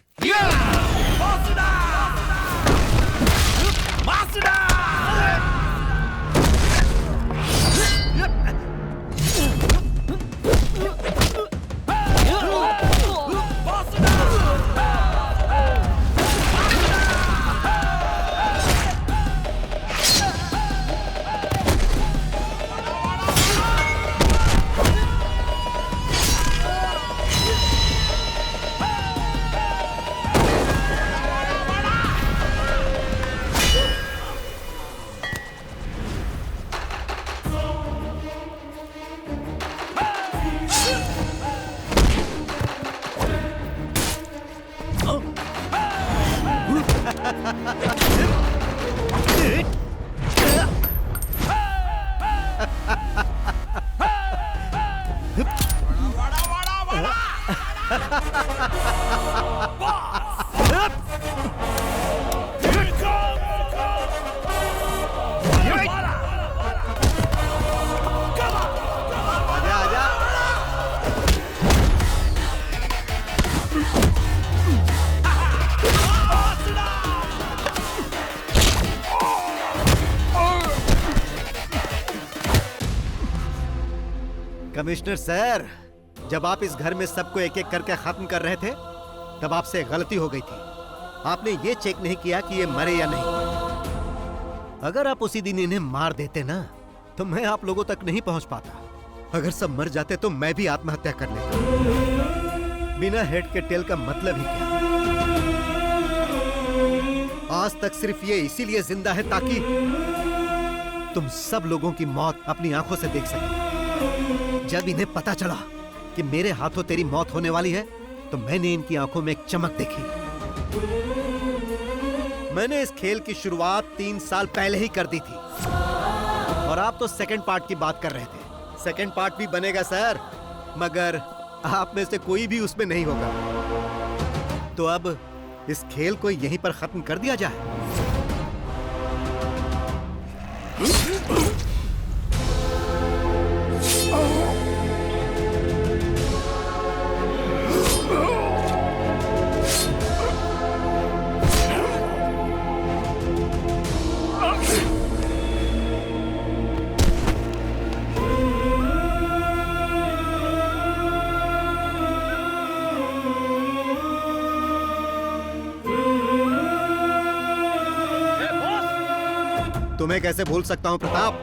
कमिश्नर सर, जब आप इस घर में सबको एक एक करके खत्म कर रहे थे तब आपसे गलती हो गई थी। आपने ये चेक नहीं किया कि ये मरे या नहीं। अगर आप उसी दिन इन्हें मार देते ना तो मैं आप लोगों तक नहीं पहुंच पाता। अगर सब मर जाते तो मैं भी आत्महत्या कर लेता। बिना हेड के टेल का मतलब ही क्या? आज तक सिर्फ ये इसीलिए जिंदा है ताकि तुम सब लोगों की मौत अपनी आंखों से देख सके। जब इन्हें पता चला कि मेरे हाथों तेरी मौत होने वाली है तो मैंने इनकी आंखों में एक चमक देखी। मैंने इस खेल की शुरुआत 3 साल पहले ही कर दी थी और आप तो सेकंड पार्ट की बात कर रहे थे। सेकंड पार्ट भी बनेगा सर, मगर आप में से कोई भी उसमें नहीं होगा। तो अब इस खेल को यहीं पर खत्म कर दिया जाए। तुम्हें कैसे भूल सकता हूं प्रताप?